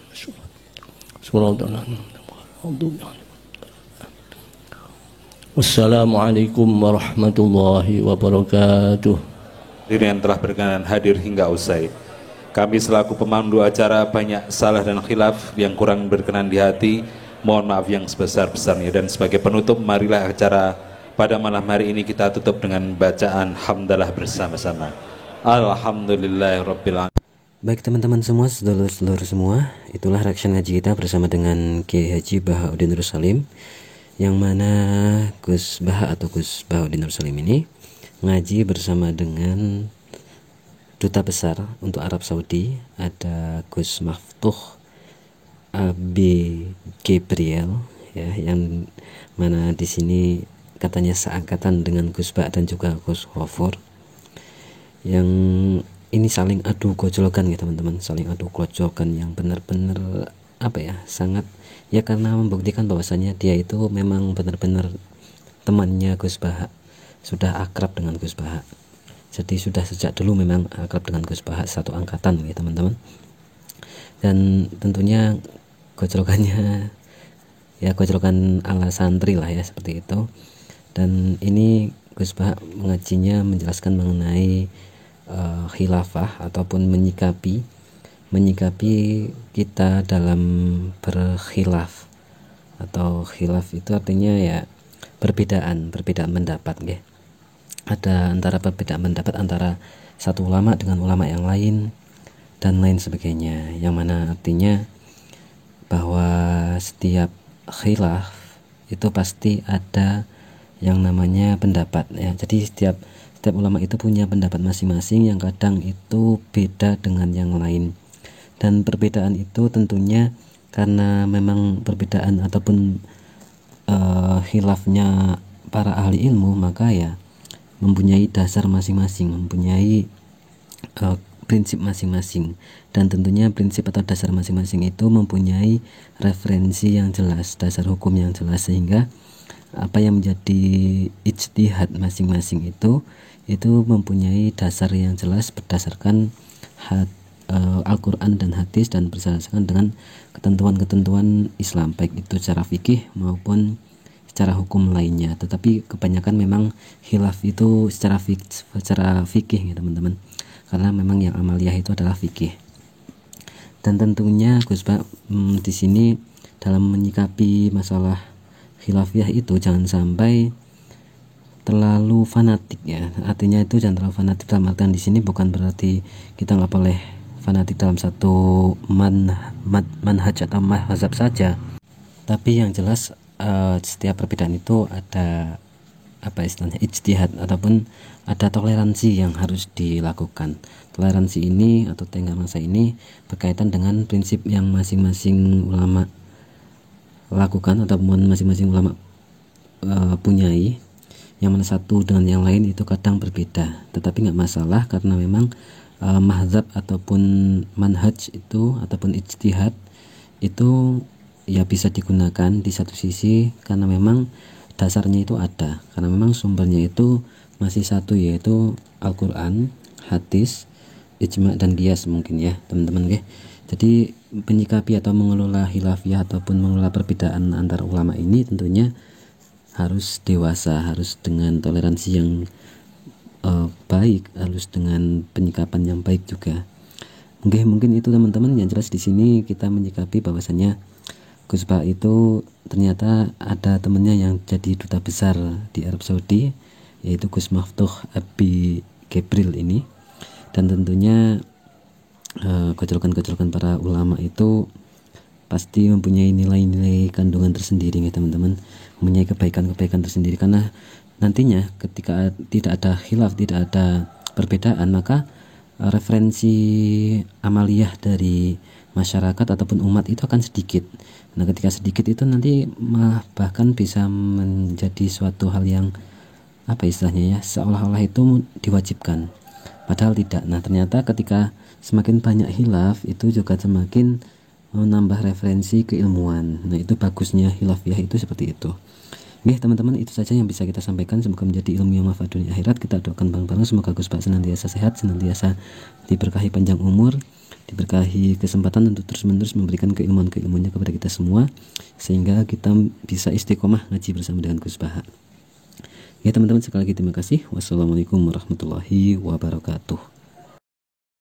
صراط الله Wassalamualaikum warahmatullahi wabarakatuh. Hadirin yang telah berkenan hadir hingga usai. Kami selaku pemandu acara banyak salah dan khilaf yang kurang berkenan di hati. Mohon maaf yang sebesar-besarnya. Dan sebagai penutup, marilah acara pada malam hari ini kita tutup dengan bacaan hamdalah bersama-sama. Alhamdulillahirabbil alamin. Baik teman-teman semua, sedulur-sedulur semua, itulah reaction haji kita bersama dengan Kiai Haji Bahauddin Nur Salim, yang mana Gus Baha atau Gus Bahauddin Nur Salim ini ngaji bersama dengan Duta Besar untuk Arab Saudi, ada Gus Maftuh Abi Gabriel, ya, yang mana di sini katanya seangkatan dengan Gus Baha dan juga Gus Ghafur, yang ini saling adu gojolkan ya teman-teman, saling adu gojolkan yang benar-benar sangat ya, karena membuktikan bahwasanya dia itu memang benar-benar temannya Gus Baha, sudah akrab dengan Gus Baha. Jadi sudah sejak dulu memang akrab dengan Gus Baha, satu angkatan ya teman-teman. Dan tentunya gojolkannya ya gojolkan ala santri lah ya, seperti itu. Dan ini Gus Baha mengajinya menjelaskan mengenai khilafah ataupun menyikapi kita dalam berkhilaf, atau khilaf itu artinya ya perbedaan pendapat ya. Ada antara perbedaan pendapat antara satu ulama dengan ulama yang lain dan lain sebagainya, yang mana artinya bahwa setiap khilaf itu pasti ada yang namanya pendapat ya. Jadi setiap ulama itu punya pendapat masing-masing yang kadang itu beda dengan yang lain. Dan perbedaan itu tentunya karena memang perbedaan ataupun khilafnya para ahli ilmu, maka ya mempunyai dasar masing-masing, mempunyai prinsip masing-masing. Dan tentunya prinsip atau dasar masing-masing itu mempunyai referensi yang jelas, dasar hukum yang jelas, sehingga apa yang menjadi ijtihad masing-masing itu mempunyai dasar yang jelas berdasarkan Al-Quran dan hadis, dan berdasarkan dengan ketentuan-ketentuan Islam, baik itu secara fikih maupun secara hukum lainnya. Tetapi kebanyakan memang khilaf itu secara fikih ya teman-teman, karena memang yang amaliyah itu adalah fikih. Dan tentunya Gus Pak di sini dalam menyikapi masalah khilafiyah itu jangan sampai terlalu fanatik ya. Artinya itu jangan terlalu fanatik dalam artian di sini bukan berarti kita nggak boleh fanatik dalam satu manhaj atau mazhab saja, tapi yang jelas setiap perbedaan itu ada istilahnya ijtihad ataupun ada toleransi yang harus dilakukan. Toleransi ini atau tenggang rasa ini berkaitan dengan prinsip yang masing-masing ulama lakukan ataupun masing-masing ulama punyai, yang mana satu dengan yang lain itu kadang berbeda, tetapi nggak masalah karena memang mazhab ataupun manhaj itu ataupun ijtihad itu ya bisa digunakan di satu sisi karena memang dasarnya itu ada, karena memang sumbernya itu masih satu, yaitu Al-Quran, hadis, ijma dan qiyas mungkin ya teman-teman ya. Jadi menyikapi atau mengelola khilafiyah ataupun mengelola perbedaan antar ulama ini tentunya harus dewasa, harus dengan toleransi yang baik, harus dengan penyikapan yang baik juga. Mungkin itu teman-teman, yang jelas di sini kita menyikapi bahwasanya Gus Pak itu ternyata ada temannya yang jadi duta besar di Arab Saudi, yaitu Gus Maftuh Abi Gabriel ini. Dan tentunya gojolkan para ulama itu pasti mempunyai nilai-nilai kandungan tersendiri ya teman-teman, mempunyai kebaikan-kebaikan tersendiri, karena nantinya ketika tidak ada khilaf, tidak ada perbedaan, maka referensi amaliyah dari masyarakat ataupun umat itu akan sedikit. Nah ketika sedikit itu nanti bahkan bisa menjadi suatu hal yang apa istilahnya ya, seolah-olah itu diwajibkan, padahal tidak. Nah ternyata ketika semakin banyak khilaf itu juga semakin menambah referensi keilmuan. Nah itu bagusnya khilafiyah itu seperti itu. Oke teman-teman, itu saja yang bisa kita sampaikan. Semoga menjadi ilmu yang manfaat dunia akhirat. Kita doakan bareng-bareng semoga Gus Pak senantiasa sehat, senantiasa diberkahi panjang umur, diberkahi kesempatan untuk terus-menerus memberikan keilmuan-keilmuannya kepada kita semua, sehingga kita bisa istiqomah ngaji bersama dengan Gus Pak. Ya teman-teman, sekali lagi terima kasih. Wassalamualaikum warahmatullahi wabarakatuh.